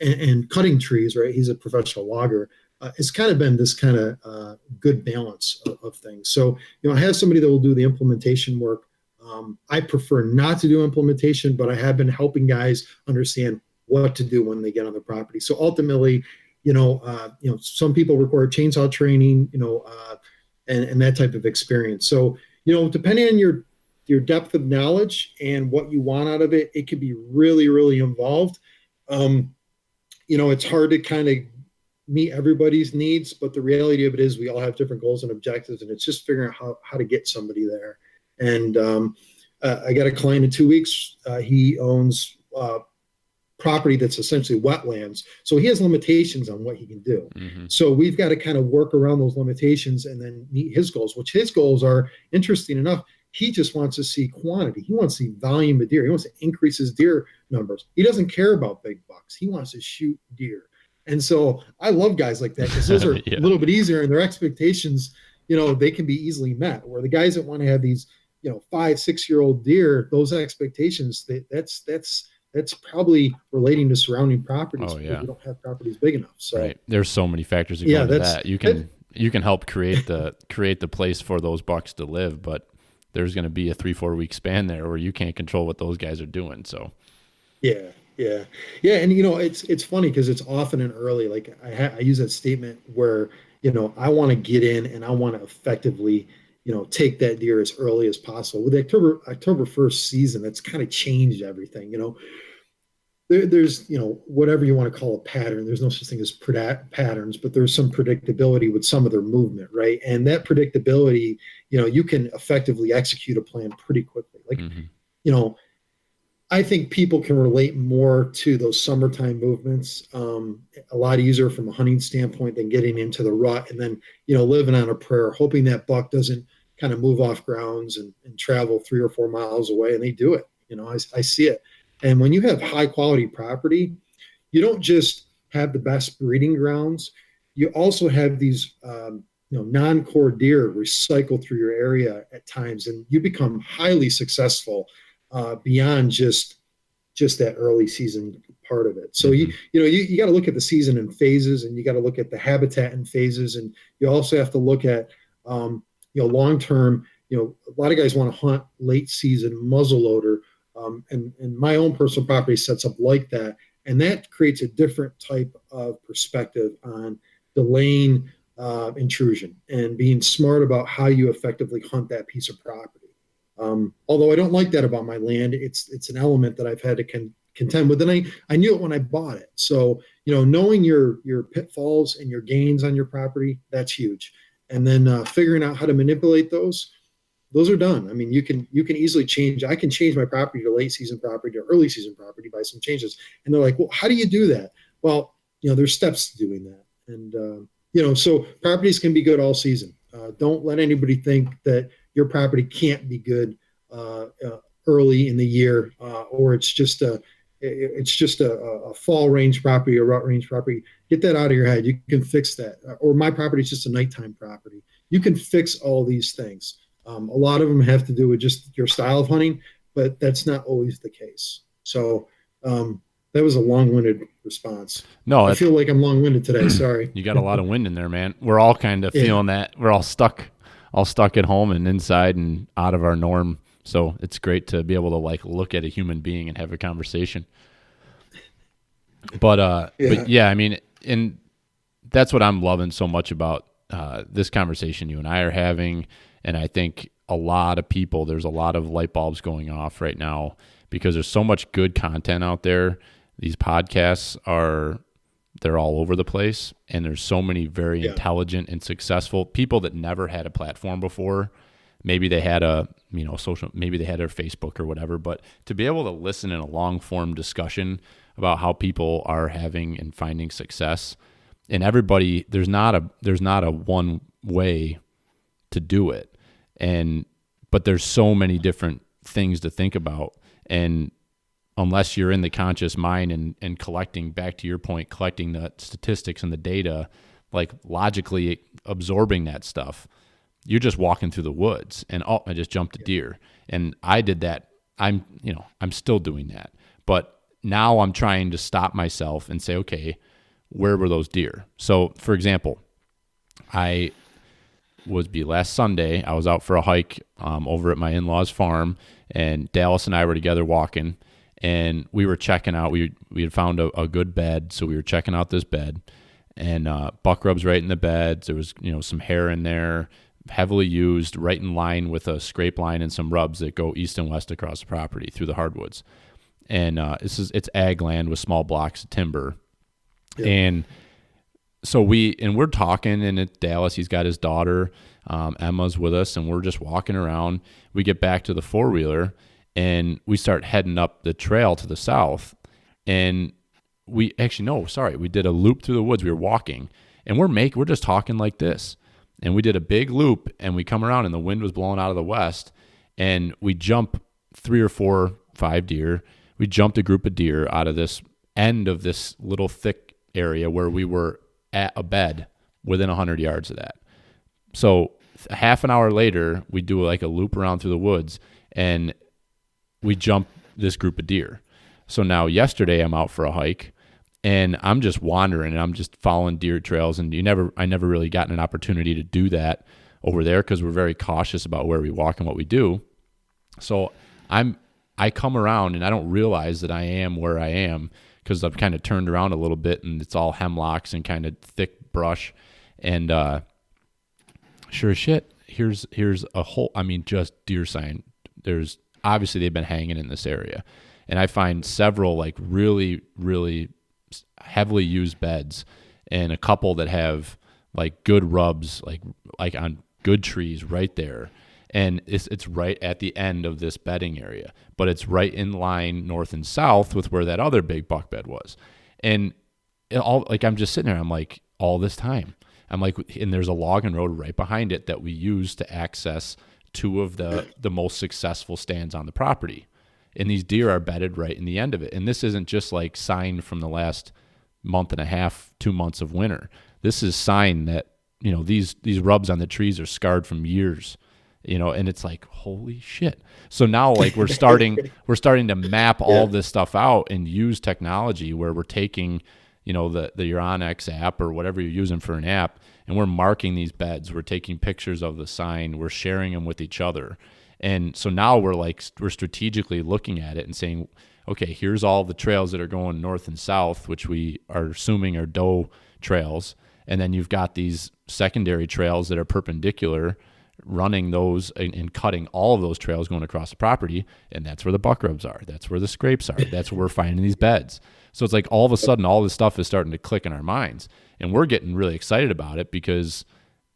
and cutting trees, right? He's a professional logger. It's kind of been this kind of good balance of things. So, I have somebody that will do the implementation work. I prefer not to do implementation, but I have been helping guys understand what to do when they get on the property. So ultimately, some people require chainsaw training, and that type of experience. So, depending on your depth of knowledge and what you want out of it, it can be really, really involved. It's hard to kind of meet everybody's needs, but the reality of it is we all have different goals and objectives, and it's just figuring out how to get somebody there. And I got a client in 2 weeks. He owns property that's essentially wetlands. So he has limitations on what he can do. Mm-hmm. So we've got to kind of work around those limitations and then meet his goals, which his goals are, interesting enough, he just wants to see quantity. He wants to see volume of deer. He wants to increase his deer numbers. He doesn't care about big bucks. He wants to shoot deer. And so I love guys like that because those are a little bit easier and their expectations, they can be easily met. Where the guys that want to have these, 5-6-year-old deer, those expectations, that's probably relating to surrounding properties. Because we don't have properties big enough. So right. There's so many factors that go into that. You can help create the place for those bucks to live, but there's going to be a 3-4 week span there where you can't control what those guys are doing. So yeah. And it's funny because it's often an early, like I use that statement where, I want to get in and I want to effectively, take that deer as early as possible. With the October 1st season, that's kind of changed everything. there's, whatever you want to call a pattern. There's no such thing as patterns, but there's some predictability with some of their movement, right? And that predictability, you can effectively execute a plan pretty quickly. Like, I think people can relate more to those summertime movements a lot easier from a hunting standpoint than getting into the rut and then, living on a prayer, hoping that buck doesn't kind of move off grounds and travel 3 or 4 miles away. And they do it. I see it. And when you have high quality property, you don't just have the best breeding grounds. You also have these, non-core deer recycle through your area at times, and you become highly successful beyond just that early season part of it. So you got to look at the season in phases, and you got to look at the habitat in phases, and you also have to look at long term. A lot of guys want to hunt late season muzzleloader. And my own personal property sets up like that. And that creates a different type of perspective on delaying intrusion and being smart about how you effectively hunt that piece of property. Although I don't like that about my land, it's an element that I've had to contend with. And I knew it when I bought it. So, knowing your pitfalls and your gains on your property, that's huge. And then figuring out how to manipulate those are done. I mean, you can easily change. I can change my property to late season property to early season property by some changes. And they're like, well, how do you do that? Well, there's steps to doing that. And, so properties can be good all season. Don't let anybody think that your property can't be good early in the year, or it's just a fall range property or rut range property. Get that out of your head. You can fix that. Or my property is just a nighttime property. You can fix all these things. A lot of them have to do with just your style of hunting, but that's not always the case. So that was a long-winded response. No, I feel like I'm long-winded today. Sorry. You got a lot of wind in there, man. We're all kind of feeling that. We're all stuck at home and inside and out of our norm. So it's great to be able to look at a human being and have a conversation. But yeah, I mean, and that's what I'm loving so much about this conversation you and I are having. And I think there's a lot of light bulbs going off right now because there's so much good content out there. These podcasts they're all over the place, and there's so many very intelligent and successful people that never had a platform before. Maybe they had maybe they had their Facebook or whatever, but to be able to listen in a long form discussion about how people are having and finding success, and everybody, there's not a one way to do it. But there's so many different things to think about. And unless you're in the conscious mind and collecting, back to your point, collecting the statistics and the data, logically absorbing that stuff, you're just walking through the woods and, I just jumped a deer. And I did that. I'm still doing that. But now I'm trying to stop myself and say, okay, where were those deer? So for example, last Sunday, I was out for a hike over at my in-laws' farm, and Dallas and I were together walking, and we were checking out. We had found a good bed, so we were checking out this bed, and buck rubs right in the beds. There was some hair in there, heavily used, right in line with a scrape line and some rubs that go east and west across the property through the hardwoods. And it's ag land with small blocks of timber, and so we're talking, and at Dallas, he's got his daughter, Emma's with us, and we're just walking around. We get back to the four-wheeler, and we start heading up the trail to the south. And we did a loop through the woods. We were walking, and we're just talking like this. And we did a big loop, and we come around, and the wind was blowing out of the west, and we jump 3 or 4, 5 deer. We jumped a group of deer out of this end of this little thick area where we were at a bed within 100 yards of that. So half an hour later, we do a loop around through the woods, and we jump this group of deer. So now yesterday I'm out for a hike, and I'm just wandering, and I'm just following deer trails, and I never really gotten an opportunity to do that over there because we're very cautious about where we walk and what we do. So I come around, and I don't realize that I am where I am because I've kind of turned around a little bit, and it's all hemlocks and kind of thick brush. And sure as shit, here's a whole, just deer sign. There's obviously they've been hanging in this area. and I find several like really, really heavily used beds and a couple that have like good rubs, like on good trees right there. And it's right at the end of this bedding area, but it's right in line north and south with where that other big buck bed was. And I'm just sitting there, I'm like, all this time, I'm like, and there's a logging road right behind it that we use to access two of the most successful stands on the property. And these deer are bedded right in the end of it. And this isn't just like sign from the last month and a half, 2 months of winter. This is sign that, these rubs on the trees are scarred from years, and it's like, holy shit. So now like we're starting to map all this stuff out and use technology where we're taking, the your Onyx app or whatever you're using for an app, and we're marking these beds. We're taking pictures of the sign. We're sharing them with each other. And so now we're strategically looking at it and saying, okay, here's all the trails that are going north and south, which we are assuming are doe trails. And then you've got these secondary trails that are perpendicular, running those and cutting all of those trails going across the property. And that's where the buck rubs are. That's where the scrapes are. That's where we're finding these beds. So it's like all of a sudden, all this stuff is starting to click in our minds. And we're getting really excited about it because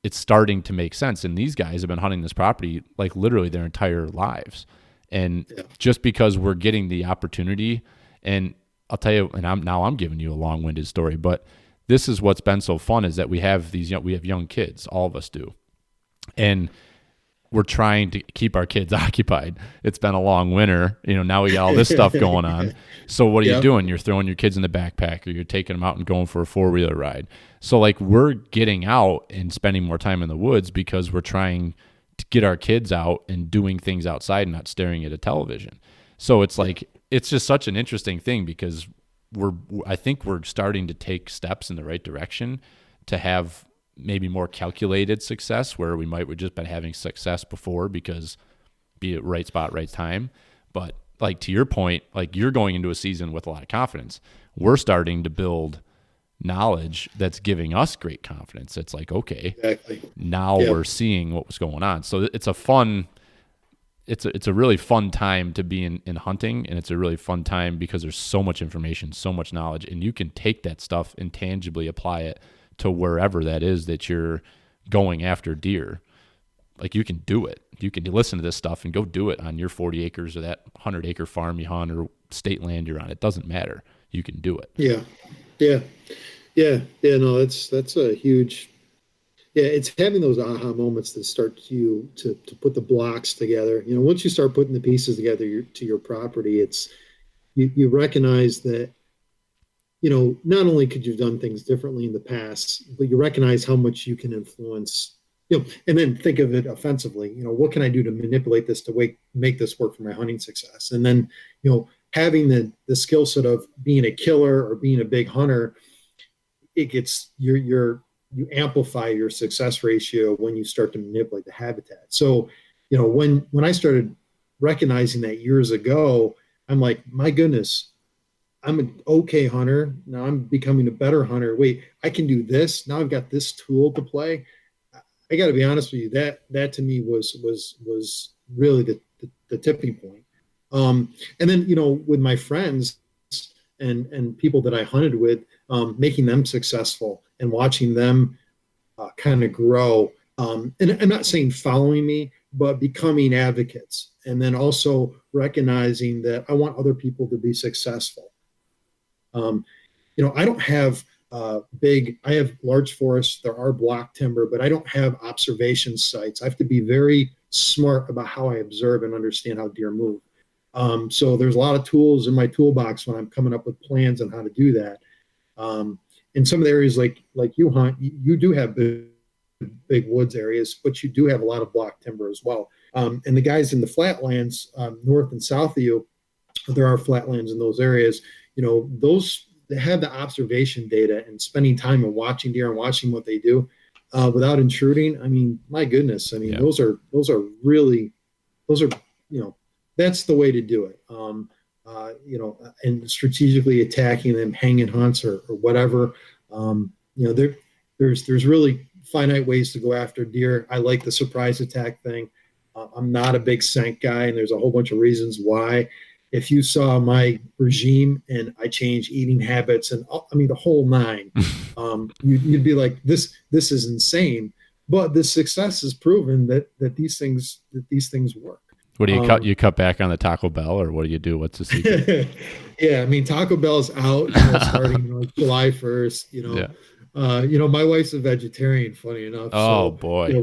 it's starting to make sense. And these guys have been hunting this property like literally their entire lives. And just because we're getting the opportunity, and I'll tell you, and I'm giving you a long-winded story, but this is what's been so fun is that we have young kids, all of us do. And we're trying to keep our kids occupied. It's been a long winter. Now we got all this stuff going on. So what are you doing? You're throwing your kids in the backpack, or you're taking them out and going for a 4-wheeler ride. So like we're getting out and spending more time in the woods because we're trying to get our kids out and doing things outside and not staring at a television. So it's like, it's just such an interesting thing because I think we're starting to take steps in the right direction to have maybe more calculated success where we've just been having success before because be it right spot, right time. But like to your point, like you're going into a season with a lot of confidence. We're starting to build knowledge that's giving us great confidence. It's like, okay, now we're seeing what was going on. So it's a really fun time to be in hunting, and it's a really fun time because there's so much information, so much knowledge, and you can take that stuff and tangibly apply it to wherever that is that you're going after deer. Like you can do it. You can listen to this stuff and go do it on your 40 acres or that 100-acre farm you hunt or state land you're on. It doesn't matter. You can do it. No, that's a huge. It's having those aha moments that start you to put the blocks together. Once you start putting the pieces together to your property, it's you recognize that, not only could you've done things differently in the past, but you recognize how much you can influence, and then think of it offensively. What can I do to manipulate this to make this work for my hunting success? And then, having the skill set of being a killer or being a big hunter, it gets you amplify your success ratio when you start to manipulate the habitat. So, when I started recognizing that years ago, I'm like, my goodness, I'm an okay hunter. Now I'm becoming a better hunter. Wait, I can do this. Now I've got this tool to play. I got to be honest with you. That to me was really the tipping point. And then, with my friends and people that I hunted with, making them successful and watching them kind of grow. And I'm not saying following me, but becoming advocates. And then also recognizing that I want other people to be successful. I don't have I have large forests. There are block timber, but I don't have observation sites. I have to be very smart about how I observe and understand how deer move. So there's a lot of tools in my toolbox when I'm coming up with plans on how to do that. In some of the areas like you hunt, you do have big woods areas, but you do have a lot of block timber as well. And the guys in the flatlands, north and south of you, there are flatlands in those areas. Those that have the observation data and spending time and watching deer and watching what they do without intruding. I mean, my goodness. I mean, those are really, that's the way to do it. And strategically attacking them, hanging hunts or whatever. There's really finite ways to go after deer. I like the surprise attack thing. I'm not a big scent guy, and there's a whole bunch of reasons why. if you saw my regime and I changed eating habits and I mean the whole nine, you'd be like, this is insane. But the success has proven that these things work. What do you cut? You cut back on the Taco Bell, or what do you do? What's the secret? Yeah, I mean Taco Bell's out starting like July 1st. My wife's a vegetarian. Funny enough. Oh so, boy,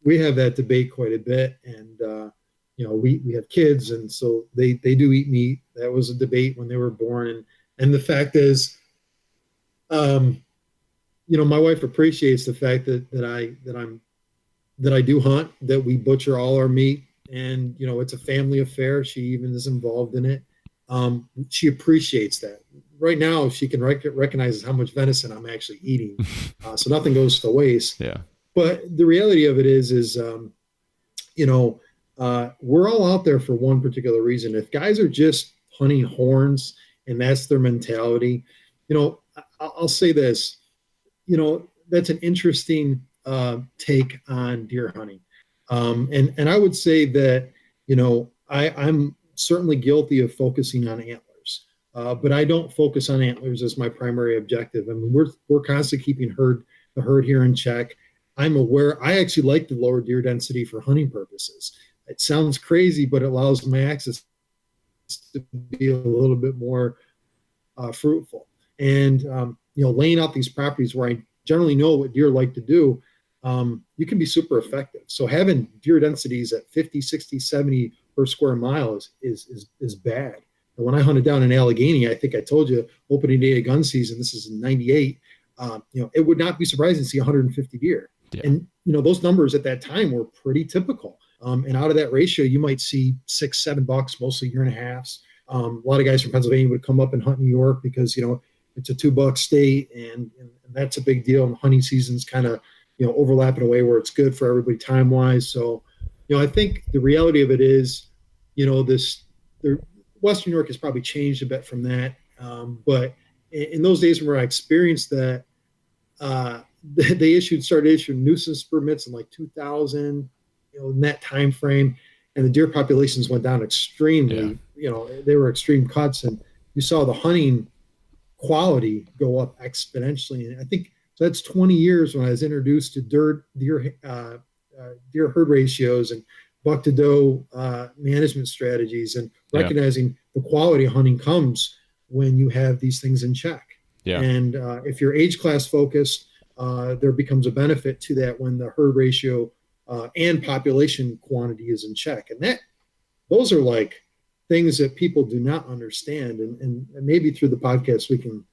we have that debate quite a bit, and we have kids, and so they do eat meat. That was a debate when they were born, and the fact is, my wife appreciates the fact that I do hunt, that we butcher all our meat, and it's a family affair. She even is involved in it. She appreciates that. Right now, she can recognize how much venison I'm actually eating, so nothing goes to waste. Yeah. But the reality of it is we're all out there for one particular reason. If guys are just hunting horns and that's their mentality, I'll say this, that's an interesting take on deer hunting. And I would say that, I'm certainly guilty of focusing on antlers, but I don't focus on antlers as my primary objective. I mean, we're constantly keeping the herd here in check. I'm aware I actually like the lower deer density for hunting purposes. It sounds crazy, but it allows my access to be a little bit more fruitful. And, laying out these properties where I generally know what deer like to do, you can be super effective. So having deer densities at 50, 60, 70 per square mile is bad. And when I hunted down in Allegheny, I think I told you, opening day of gun season, this is in 98, it would not be surprising to see 150 deer. Yeah. And, those numbers at that time were pretty typical. And out of that ratio, you might see 6-7 bucks, mostly year and a halves. A lot of guys from Pennsylvania would come up and hunt New York because, it's a $2 state and that's a big deal. And the hunting season's kind of, overlapping away where it's good for everybody time wise. So, I think the reality of it is, Western New York has probably changed a bit from that. But in those days when I experienced that, they started issuing nuisance permits in like 2000, in that time frame, and the deer populations went down extremely. Yeah. They were extreme cuts, and you saw the hunting quality go up exponentially. And I think that's 20 years when I was introduced to deer herd ratios and buck to doe management strategies, and recognizing the quality of hunting comes when you have these things in check. Yeah. And if you're age class focused, there becomes a benefit to that when the herd ratio and population quantity is in check. And those are like things that people do not understand. And maybe through the podcast, we can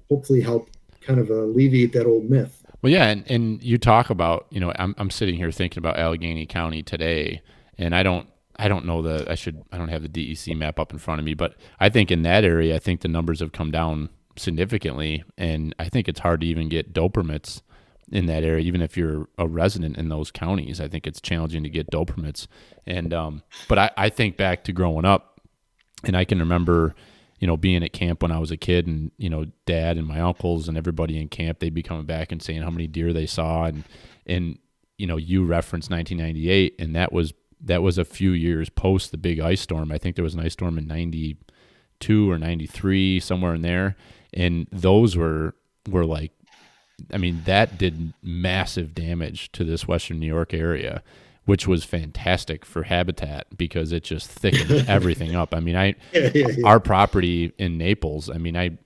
hopefully help kind of alleviate that old myth. Well, yeah. And you talk about, I'm sitting here thinking about Allegheny County today, and I don't know I don't have the DEC map up in front of me, but I think in that area, I think the numbers have come down significantly. And I think it's hard to even get doe permits in that area, even if you're a resident in those counties. I think it's challenging to get doe permits. And but I think back to growing up, and I can remember, being at camp when I was a kid, and Dad and my uncles and everybody in camp, they'd be coming back and saying how many deer they saw, and you referenced 1998, and that was a few years post the big ice storm. I think there was an ice storm in 92 or 93, somewhere in there, and those were like, I mean, that did massive damage to this Western New York area, which was fantastic for habitat because it just thickened everything up. I mean, our property in Naples, I mean,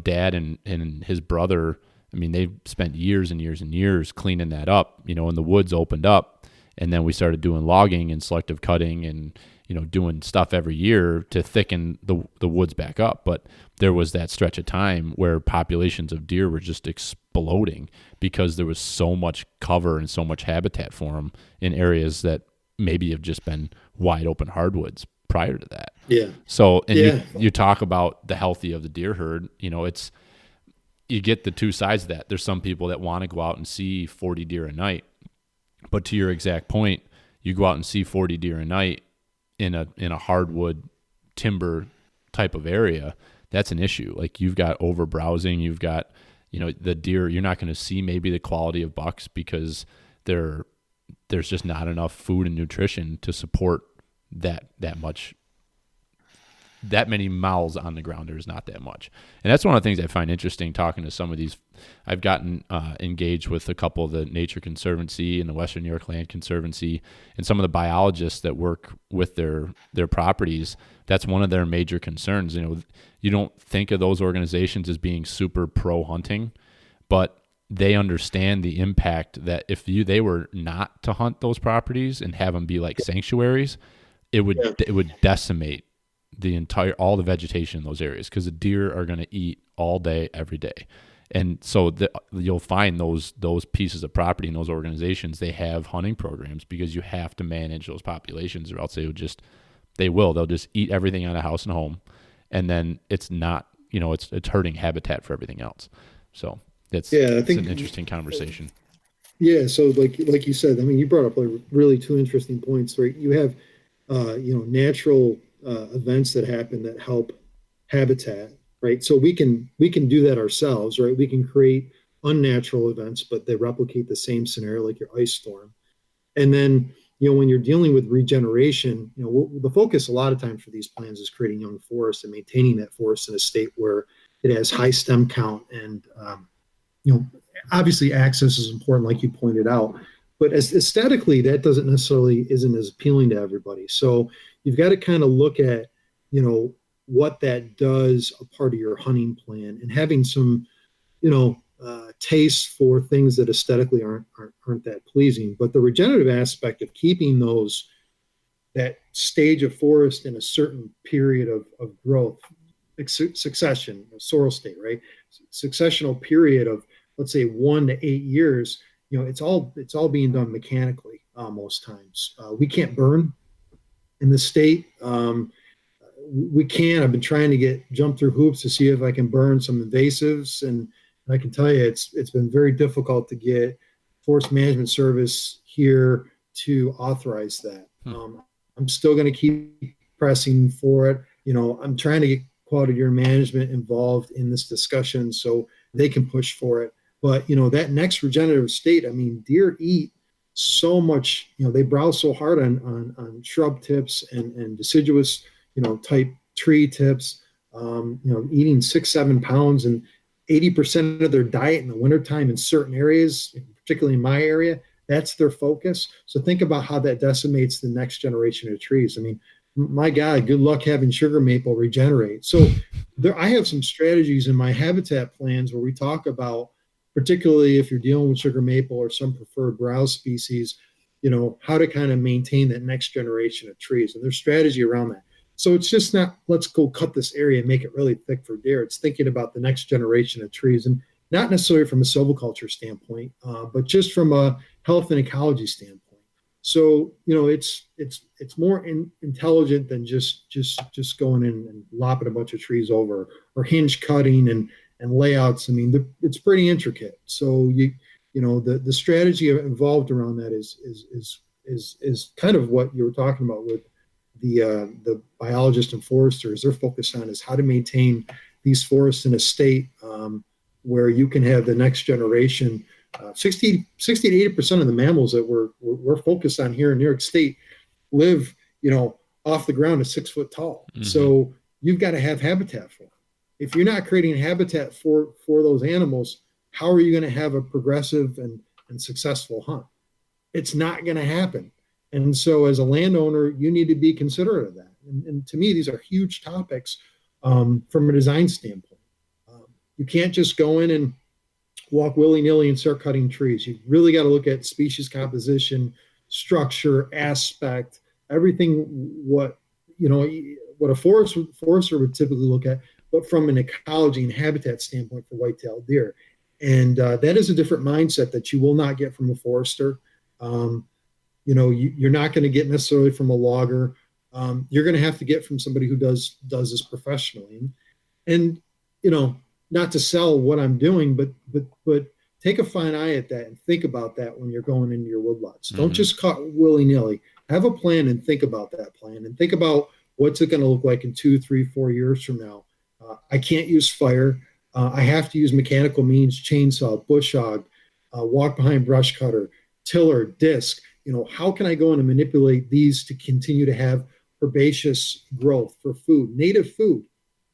Dad and his brother, I mean, they spent years and years and years cleaning that up, and the woods opened up, and then we started doing logging and selective cutting and, doing stuff every year to thicken the woods back up. But there was that stretch of time where populations of deer were just exploding because there was so much cover and so much habitat for them in areas that maybe have just been wide open hardwoods prior to that. Yeah. So, and you talk about the healthy of the deer herd, you get the two sides of that. There's some people that want to go out and see 40 deer a night, but to your exact point, you go out and see 40 deer a night in a hardwood timber type of area, that's an issue. Like, you've got over browsing, you've got, the deer, you're not going to see maybe the quality of bucks because there's just not enough food and nutrition to support that much that many mouths on the ground. There's not that much. And that's one of the things I find interesting talking to some of these. I've gotten engaged with a couple of the Nature Conservancy and the Western New York Land Conservancy and some of the biologists that work with their properties. That's one of their major concerns. You don't think of those organizations as being super pro hunting, but they understand the impact that if they were not to hunt those properties and have them be like sanctuaries, it would decimate all the vegetation in those areas, because the deer are going to eat all day, every day. And so you'll find those pieces of property in those organizations, they have hunting programs, because you have to manage those populations, or else they'll just eat everything on a house and home. And then it's not, it's hurting habitat for everything else. So it's an interesting conversation. Yeah. So like you said, I mean, you brought up really two interesting points, right? You have, natural events that happen that help habitat, right? So we can do that ourselves, right? We can create unnatural events, but they replicate the same scenario, like your ice storm. And then, when you're dealing with regeneration, the focus a lot of times for these plans is creating young forests and maintaining that forest in a state where it has high stem count. And, obviously access is important, like you pointed out, but as aesthetically, that isn't as appealing to everybody. So you've got to kind of look at, what that does a part of your hunting plan, and having some, taste for things that aesthetically aren't that pleasing. But the regenerative aspect of keeping that stage of forest in a certain period of growth, succession, sorrel state, right? Successional period of, let's say, 1 to 8 years, it's all being done mechanically most times. We can't burn in the state. We can. I've been trying to jump through hoops to see if I can burn some invasives, and I can tell you it's been very difficult to get Forest Management Service here to authorize that. I'm still going to keep pressing for it. I'm trying to get quality deer management involved in this discussion so they can push for it. But, that next regenerative state, I mean, deer eat so much, they browse so hard on shrub tips and deciduous, type tree tips, eating 6-7 pounds, and 80% of their diet in the wintertime in certain areas, particularly in my area, that's their focus. So think about how that decimates the next generation of trees. I mean, my God, good luck having sugar maple regenerate. So I have some strategies in my habitat plans where we talk about, particularly if you're dealing with sugar maple or some preferred browse species, how to kind of maintain that next generation of trees, and there's strategy around that. So it's just not, let's go cut this area and make it really thick for deer. It's thinking about the next generation of trees, and not necessarily from a silviculture standpoint, but just from a health and ecology standpoint. So, it's more intelligent than just going in and lopping a bunch of trees over, or hinge cutting and layouts. I mean, it's pretty intricate. So the strategy involved around that is kind of what you were talking about with the biologists and foresters. They're focused on is how to maintain these forests in a state where you can have the next generation. 60 to 80% of the mammals that we're focused on here in New York State live, off the ground at 6 foot tall. Mm-hmm. So you've got to have habitat for them. If you're not creating habitat for those animals, how are you going to have a progressive and successful hunt? It's not going to happen. And so as a landowner, you need to be considerate of that. And to me, these are huge topics from a design standpoint. You can't just go in and walk willy-nilly and start cutting trees. You really got to look at species composition, structure, aspect, everything what a forester would typically look at, but from an ecology and habitat standpoint for white-tailed deer. And that is a different mindset that you will not get from a forester. You're not going to get necessarily from a logger. You're going to have to get from somebody who does this professionally. And not to sell what I'm doing, but take a fine eye at that and think about that when you're going into your woodlots. Mm-hmm. Don't just cut willy-nilly. Have a plan and think about that plan, and think about what's it going to look like in 2, 3, 4 years from now. I can't use fire. I have to use mechanical means, chainsaw, bush hog, walk behind brush cutter, tiller, disc. How can I go in and manipulate these to continue to have herbaceous growth for food, native food.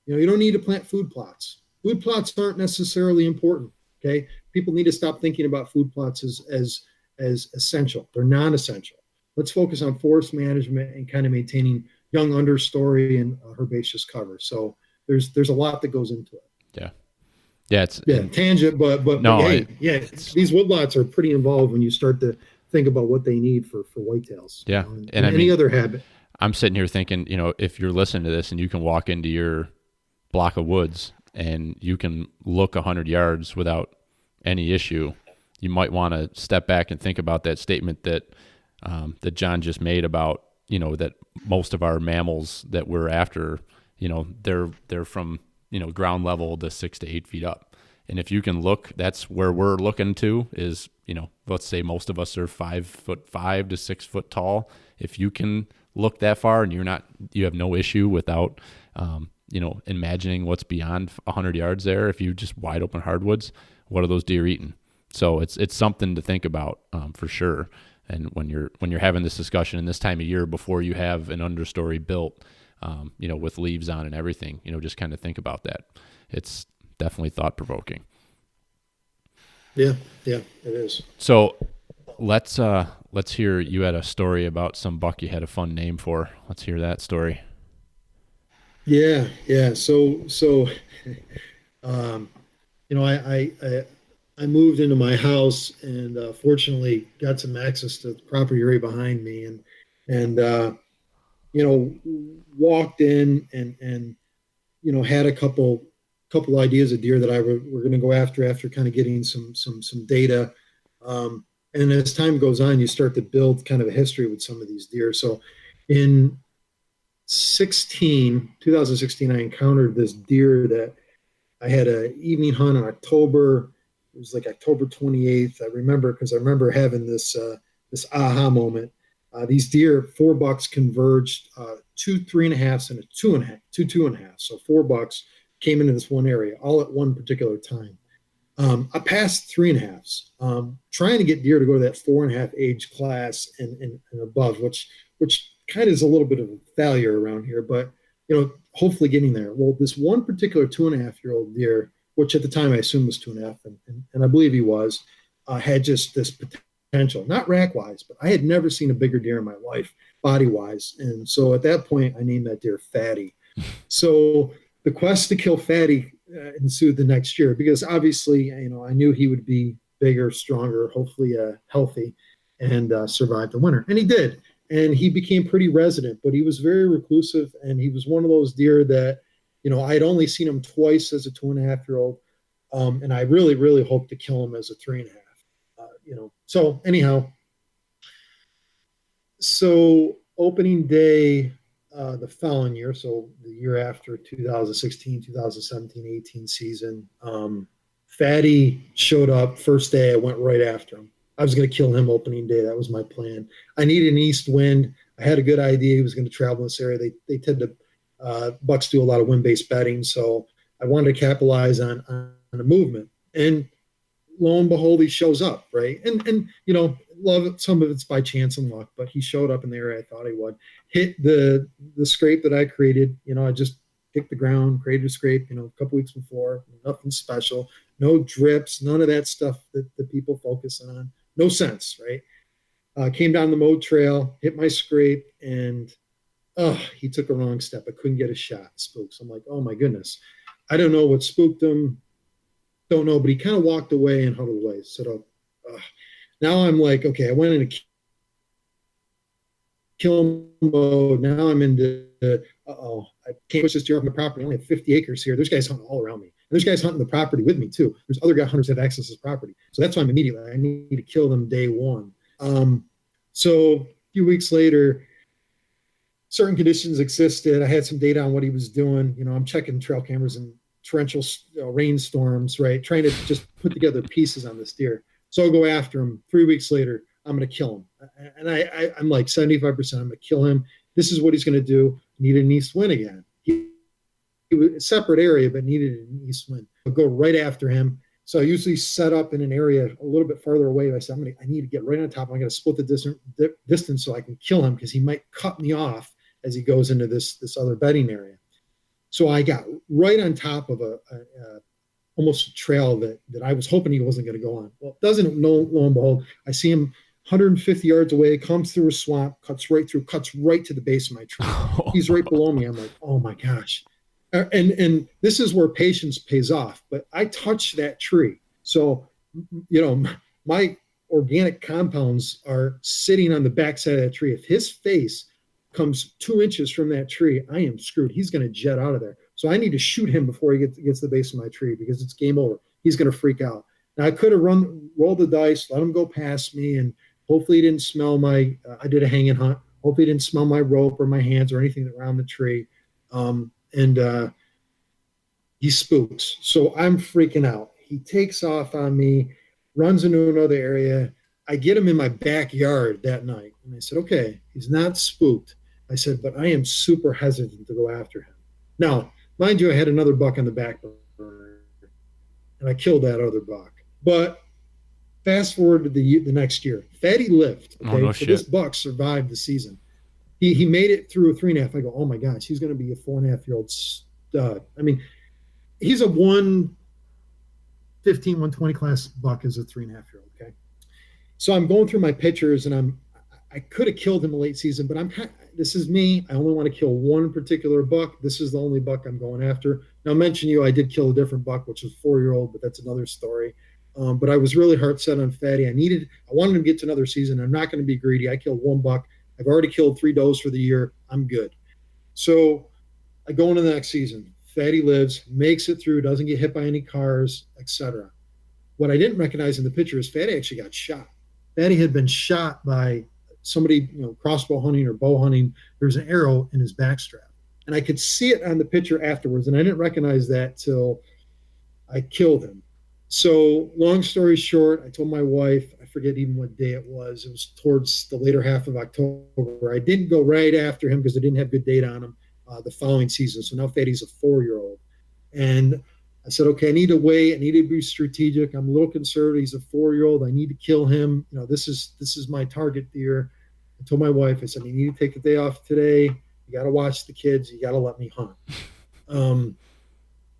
You don't need to plant food plots. Food plots aren't necessarily important. Okay, people need to stop thinking about food plots as essential. They're non-essential. Let's focus on forest management and kind of maintaining young understory and herbaceous cover. So there's a lot that goes into it. Yeah, Tangent, but no, hey, these woodlots are pretty involved when you start to think about what they need for whitetails. Yeah, and any other habit. I'm sitting here thinking, if you're listening to this and you can walk into your block of woods and you can look 100 yards without any issue, you might want to step back and think about that statement that that Jon just made about that most of our mammals that we're after, they're from ground level to 6 to 8 feet up. And if you can look, that's where we're looking to is, let's say most of us are 5'5" to 6 foot tall. If you can look that far and you have no issue without, imagining what's beyond 100 yards there, if you just wide open hardwoods, what are those deer eating? So it's something to think about for sure. And when you're having this discussion in this time of year before you have an understory built, with leaves on and everything, just kind of think about that. It's definitely thought provoking. Yeah, it is. So let's hear, you had a story about some buck you had a fun name for. Let's hear that story. Yeah. So, I moved into my house and fortunately got some access to the property right behind me, and walked in and had a couple ideas of deer that we're going to go after kind of getting some data. And as time goes on, you start to build kind of a history with some of these deer. So in 2016, I encountered this deer that I had an evening hunt in October. It was like October 28th. I remember having this aha moment. These deer, 4 bucks converged, 2 3.5s and a 2 2.5. So 4 bucks came into this one area all at one particular time. I passed 3.5s, trying to get deer to go to that 4.5 age class and above, which kind of is a little bit of a failure around here, but hopefully getting there. Well, this one particular 2.5-year-old deer, which at the time I assumed was 2.5, and I believe he was, had just this potential, not rack wise, but I had never seen a bigger deer in my life, body wise. And so at that point, I named that deer Fatty. So the quest to kill Fatty ensued the next year, because obviously, I knew he would be bigger, stronger, hopefully healthy, and survive the winter. And he did. And he became pretty resident, but he was very reclusive. And he was one of those deer that, I'd only seen him twice as a 2.5-year-old. And I really, really hoped to kill him as a 3.5. So anyhow, so opening day, the following year, so the year after 2016, 2017, 18 season, Fatty showed up. First day, I went right after him. I was going to kill him opening day. That was my plan. I needed an east wind. I had a good idea he was going to travel in this area. They tend to, bucks do a lot of wind-based bedding, so I wanted to capitalize on a movement. And lo and behold, he shows up, right? And love it. Some of it's by chance and luck, but he showed up in the area I thought he would. Hit the scrape that I created. I just picked the ground, created a scrape, a couple weeks before. Nothing special, no drips, none of that stuff that the people focus on. No sense, right? Came down the mowed trail, hit my scrape, and he took a wrong step. I couldn't get a shot. Spooks. I'm like, oh my goodness. I don't know what spooked him. Don't know, but he kind of walked away and huddled away. So now I'm like, okay, I went into kill mode. Now I'm into, I can't push this deer off my property. I only have 50 acres here. There's guys hunting all around me. And there's guys hunting the property with me too. There's other guy hunters that have access to this property. So that's why I need to kill them day one. So a few weeks later, certain conditions existed. I had some data on what he was doing. I'm checking trail cameras and torrential rainstorms, right? Trying to just put together pieces on this deer. So I'll go after him. 3 weeks later, I'm going to kill him. And I'm like 75%, I'm going to kill him. This is what he's going to do. Need an east wind again. He was a separate area, but needed an east wind. I'll go right after him. So I usually set up in an area a little bit farther away. I said, I need to get right on top. I'm going to split the distance so I can kill him, because he might cut me off as he goes into this other bedding area. So I got right on top of a almost a trail that I was hoping he wasn't going to go on. Well, it doesn't. Lo and behold, I see him 150 yards away, comes through a swamp, cuts right to the base of my tree. He's right below me. I'm like, oh my gosh. And this is where patience pays off. But I touched that tree. So, my organic compounds are sitting on the backside of that tree. If his face comes 2 inches from that tree, I am screwed. He's going to jet out of there. So I need to shoot him before he gets to the base of my tree, because it's game over. He's going to freak out. Now I could have rolled the dice, let him go past me, and hopefully he didn't smell I did a hanging hunt. Hopefully he didn't smell my rope or my hands or anything around the tree. He spooks. So I'm freaking out. He takes off on me, runs into another area. I get him in my backyard that night. And I said, okay, he's not spooked. I said, but I am super hesitant to go after him. Now, mind you, I had another buck on the back burner, and I killed that other buck. But fast forward to the next year. Fatty lived. Okay? So shit. This buck survived the season. He made it through a 3.5. I go, oh my gosh, he's going to be a 4.5-year-old stud. I mean, he's a 115, 120 class buck as a 3.5-year-old. Okay. So I'm going through my pictures, and I could have killed him in late season, but this is me. I only want to kill one particular buck. This is the only buck I'm going after. Now, I mentioned I did kill a different buck, which was 4-year-old, but that's another story. But I was really heart set on Fatty. I wanted him to get to another season. I'm not going to be greedy. I killed one buck. I've already killed 3 does for the year. I'm good. So I go into the next season. Fatty lives, makes it through, doesn't get hit by any cars, etc. What I didn't recognize in the picture is Fatty actually got shot. Fatty had been shot by somebody, crossbow hunting or bow hunting. There's an arrow in his backstrap. And I could see it on the picture afterwards, and I didn't recognize that till I killed him. So long story short, I told my wife, I forget even what day it was. It was towards the later half of October. I didn't go right after him because I didn't have good data on him the following season. So now Fatty's a 4-year-old. And I said, okay, I need to wait. I need to be strategic. I'm a little conservative. He's a 4-year-old. I need to kill him. This is my target deer. I told my wife, I said, you need to take the day off today. You got to watch the kids. You got to let me hunt.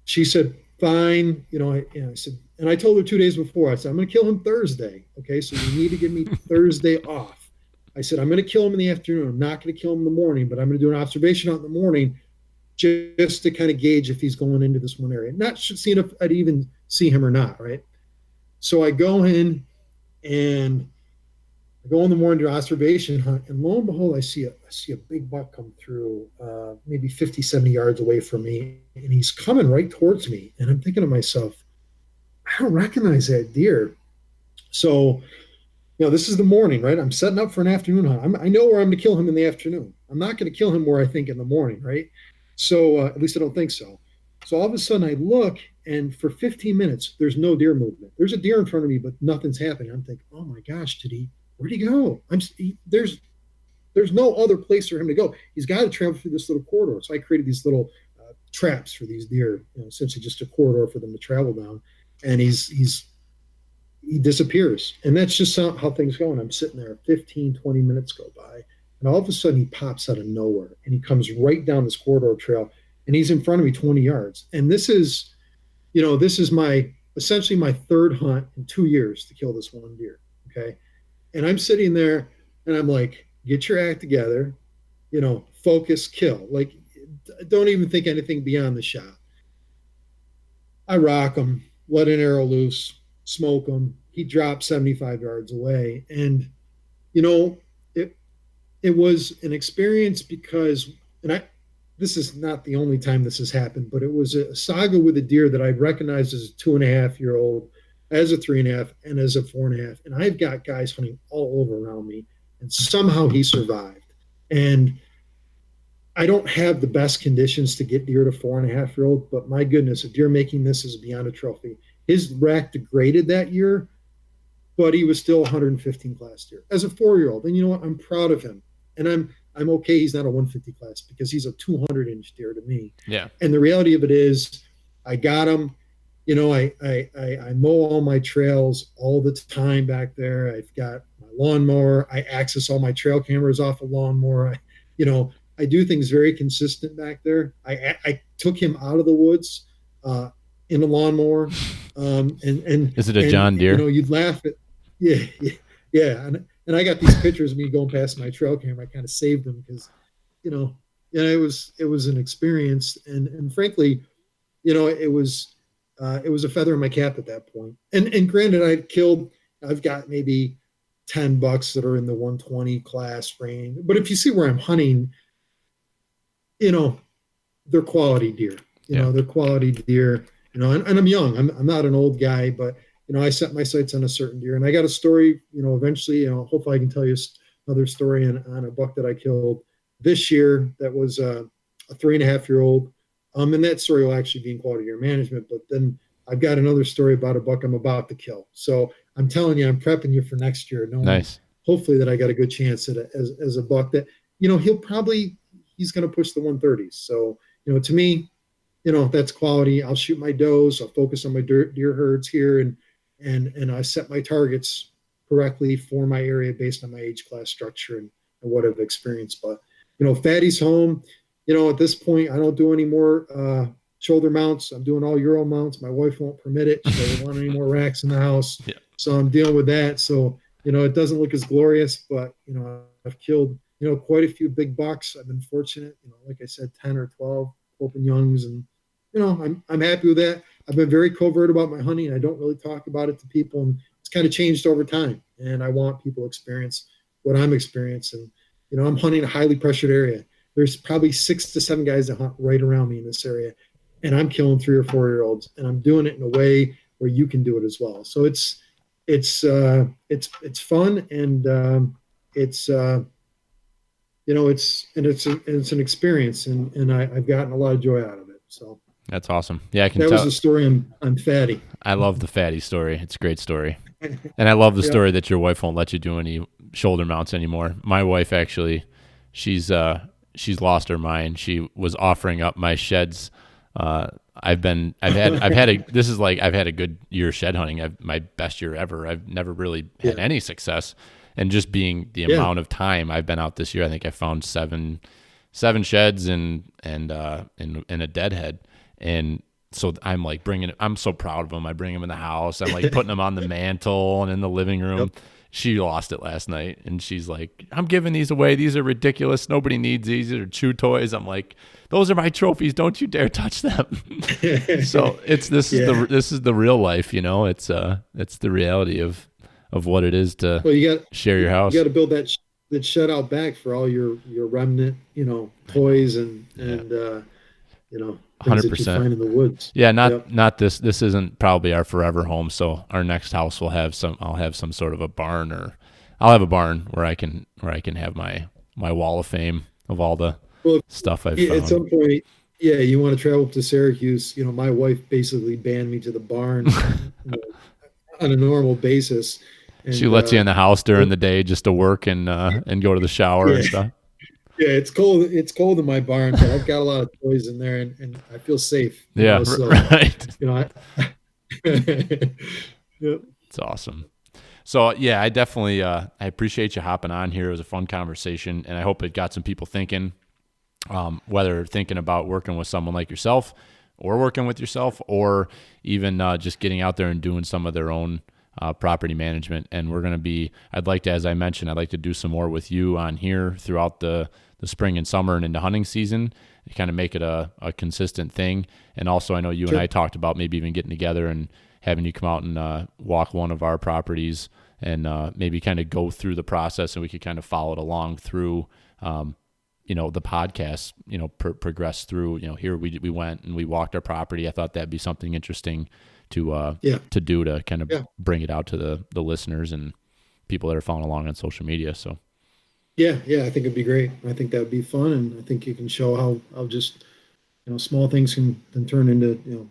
She said, fine. I said, and I told her 2 days before, I said, I'm going to kill him Thursday. Okay. So you need to give me Thursday off. I said, I'm going to kill him in the afternoon. I'm not going to kill him in the morning, but I'm going to do an observation out in the morning just to kind of gauge if he's going into this one area. Not seeing if I'd even see him or not. Right. So I go in and I go in the morning to observation hunt, and lo and behold, I see a big buck come through, maybe 50, 70 yards away from me, and he's coming right towards me. And I'm thinking to myself, I don't recognize that deer. So, this is the morning, right? I'm setting up for an afternoon hunt. I know where I'm going to kill him in the afternoon. I'm not going to kill him where I think in the morning, right? So, at least I don't think so. So all of a sudden I look, and for 15 minutes, there's no deer movement. There's a deer in front of me, but nothing's happening. I'm thinking, oh my gosh, where'd he go? There's no other place for him to go. He's got to travel through this little corridor. So I created these little traps for these deer, essentially just a corridor for them to travel down. And he disappears. And that's just how things go. And I'm sitting there, 15, 20 minutes go by. And all of a sudden he pops out of nowhere, and he comes right down this corridor trail, and he's in front of me 20 yards. And this is essentially my third hunt in 2 years to kill this one deer. Okay. And I'm sitting there and I'm like, get your act together, focus, kill. Like, don't even think anything beyond the shot. I rock him, let an arrow loose, smoke him. He dropped 75 yards away. And, it was an experience because, this is not the only time this has happened, but it was a saga with a deer that I recognized as a 2.5-year-old, as a 3.5, and as a 4.5. And I've got guys hunting all over around me, and somehow he survived. And I don't have the best conditions to get deer to 4.5-year-old, but my goodness, a deer making this is beyond a trophy. His rack degraded that year, but he was still 115 class deer as a 4-year-old. And you know what? I'm proud of him. And I'm okay he's not a 150 class, because he's a 200-inch deer to me. Yeah. And the reality of it is I got him. I mow all my trails all the time back there. I've got my lawnmower. I access all my trail cameras off a lawnmower. I do things very consistent back there. I took him out of the woods in a lawnmower, and Is it a John Deere? You'd laugh at, yeah, and I got these pictures of me going past my trail camera. I kind of saved them because, it was an experience, and frankly, it was a feather in my cap at that point. And granted, I've got maybe 10 bucks that are in the 120 class range. But if you see where I'm hunting, they're quality deer. They're quality deer. And I'm young. I'm not an old guy, but I set my sights on a certain deer. And I got a story. Eventually, hopefully I can tell you another story on a buck that I killed this year. That was a 3.5-year-old. And that story will actually be in quality deer management. But then I've got another story about a buck I'm about to kill. So I'm telling you, I'm prepping you for next year. Nice. Hopefully that I got a good chance at as a buck that, he's going to push the 130s. So, to me, that's quality. I'll shoot my does. I'll focus on my deer herds here, and I set my targets correctly for my area based on my age class structure and what I've experienced. But, Fatty's home. At this point, I don't do any more shoulder mounts. I'm doing all Euro mounts. My wife won't permit it. She doesn't want any more racks in the house. Yeah. So I'm dealing with that. So, it doesn't look as glorious, but, I've killed, quite a few big bucks. I've been fortunate, like I said, 10 or 12 open youngs. And, I'm happy with that. I've been very covert about my hunting. I don't really talk about it to people. And it's kind of changed over time. And I want people to experience what I'm experiencing. I'm hunting a highly pressured area. There's probably 6 to 7 guys that hunt right around me in this area, and I'm killing 3 or 4-year-olds, and I'm doing it in a way where you can do it as well. So it's fun, and it's an experience, and I've gotten a lot of joy out of it. So that's awesome. Yeah, I can that tell. was the story on Fatty. I love the Fatty story. It's a great story. And I love the story that your wife won't let you do any shoulder mounts anymore. My wife actually, she's lost her mind. She was offering up my sheds. I've had a good year shed hunting. My best year ever. I've never really had any success. And just being the amount of time I've been out this year, I think I found seven sheds and a deadhead. And so I'm like I'm so proud of them. I bring them in the house. I'm like putting them on the mantle and in the living room. Yep. She lost it last night, and she's like, I'm giving these away. These are ridiculous. Nobody needs these. These are chew toys. I'm like, those are my trophies. Don't you dare touch them. So this is the real life, it's the reality of what it is to share your house. You got to build that shed out back for all your remnant, toys and 100%. that you find in the woods. Yeah, not this. This isn't probably our forever home. So our next house will have I'll have some sort of a barn, or I'll have a barn where I can have my wall of fame of all the stuff I've found. At some point, you want to travel up to Syracuse. My wife basically banned me to the barn on a normal basis. And, she lets you in the house during the day just to work and go to the shower and stuff. Yeah, it's cold. It's cold in my barn, but I've got a lot of toys in there, and I feel safe. Yeah, so, right. It's awesome. So yeah, I definitely I appreciate you hopping on here. It was a fun conversation, and I hope it got some people thinking, whether thinking about working with someone like yourself, or working with yourself, or even just getting out there and doing some of their own property management. And we're going to be, as I mentioned, I'd like to do some more with you on here throughout the spring and summer and into hunting season, to kind of make it a consistent thing. And also, I know you and I talked about maybe even getting together and having you come out and walk one of our properties, and maybe kind of go through the process, and we could kind of follow it along through, the podcast, progress through, here we went and we walked our property. I thought that'd be something interesting to do, to kind of bring it out to the listeners and people that are following along on social media. So I think it'd be great. I think that would be fun, and I think you can show how just small things can turn into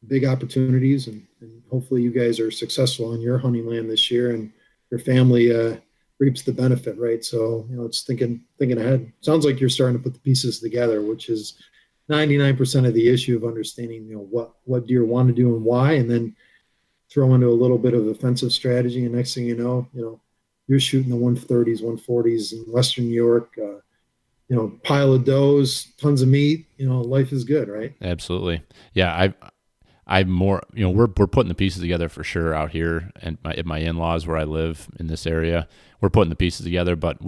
big opportunities, and hopefully you guys are successful on your hunting land this year, and your family reaps the benefit, right? So it's thinking ahead. Sounds like you're starting to put the pieces together, which is 99% of the issue of understanding, what deer want to do and why, and then throw into a little bit of offensive strategy. And next thing you know, you're shooting the 130s, 140s in Western New York, pile of does, tons of meat, life is good, right? Absolutely. Yeah. I'm more, we're putting the pieces together for sure out here and at my in-laws where I live in this area. We're putting the pieces together, but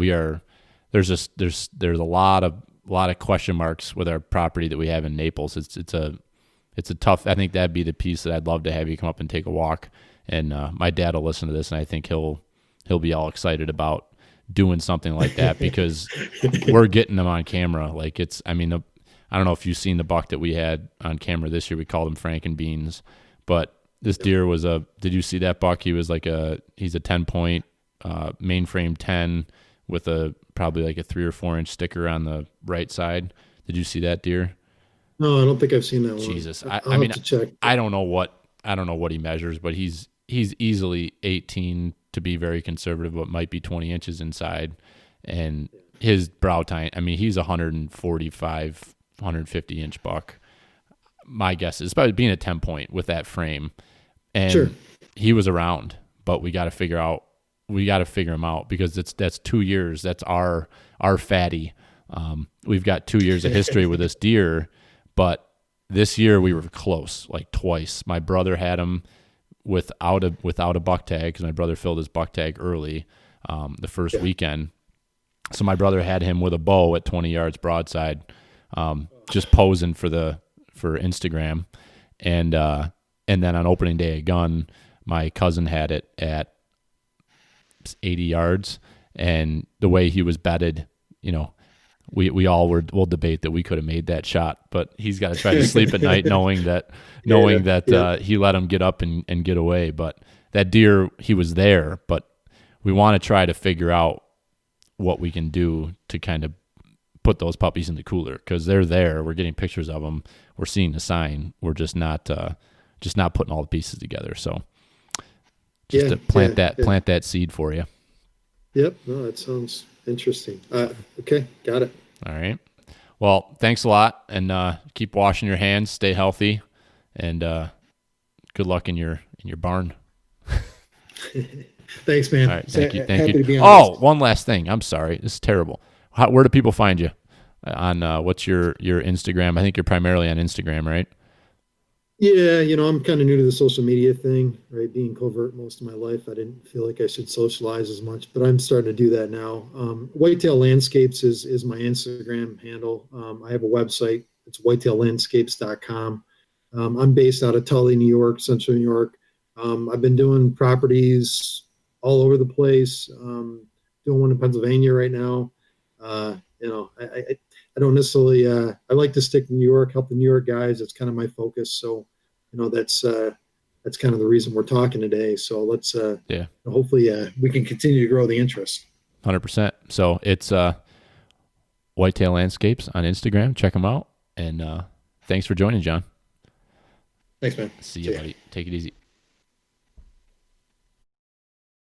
there's a lot of question marks with our property that we have in Naples. It's a tough, I think that'd be the piece that I'd love to have you come up and take a walk. And my dad will listen to this, and I think he'll be all excited about doing something like that because we're getting them on camera. Like I don't know if you've seen the buck that we had on camera this year. We called him Frankenbeans, but this deer was did you see that buck? He was he's a 10-point mainframe 10 with probably like a 3 or 4 inch sticker on the right side. Did you see that deer? No, I don't think I've seen that one. Jesus. I'll have to check. I don't know what he measures, but he's easily 18 to be very conservative, but might be 20 inches inside. And his brow tine, he's 145, 150 inch buck. My guess is probably being a 10-point with that frame. And sure. He was around, but we got to figure him out because that's 2 years. That's our fatty. We've got 2 years of history with this deer, but this year we were close, like twice. My brother had him without a buck tag because my brother filled his buck tag early the first weekend. So my brother had him with a bow at 20 yards broadside, just posing for Instagram, and then on opening day of gun, my cousin had it at 80 yards, and the way he was bedded, we all will debate that we could have made that shot, but he's got to try to sleep at night knowing that he let him get up and get away. But that deer, he was there, but we want to try to figure out what we can do to kind of put those puppies in the cooler because they're there. We're getting pictures of them. We're seeing the sign. We're just not putting all the pieces together. So just to plant that seed for you. Yep. No, that sounds interesting. Okay. Got it. All right. Well, thanks a lot, and keep washing your hands. Stay healthy, and good luck in your barn. Thanks, man. All right. Thank you. Happy to be on Oh, this. one last thing. I'm sorry. This is terrible. Where do people find you? On what's your Instagram? I think you're primarily on Instagram, right? Yeah, I'm kind of new to the social media thing, right? Being covert most of my life, I didn't feel like I should socialize as much, but I'm starting to do that now. Whitetail Landscapes is my Instagram handle. I have a website. It's whitetaillandscapes.com. I'm based out of Tully, New York, Central New York. I've been doing properties all over the place. Doing one in Pennsylvania right now. I don't necessarily. I like to stick to New York, help the New York guys. That's kind of my focus. So, that's kind of the reason we're talking today. So let's hopefully we can continue to grow the interest. 100%. So it's Whitetail Landscapes on Instagram. Check them out. And thanks for joining, Jon. Thanks, man. See you, buddy. Take it easy.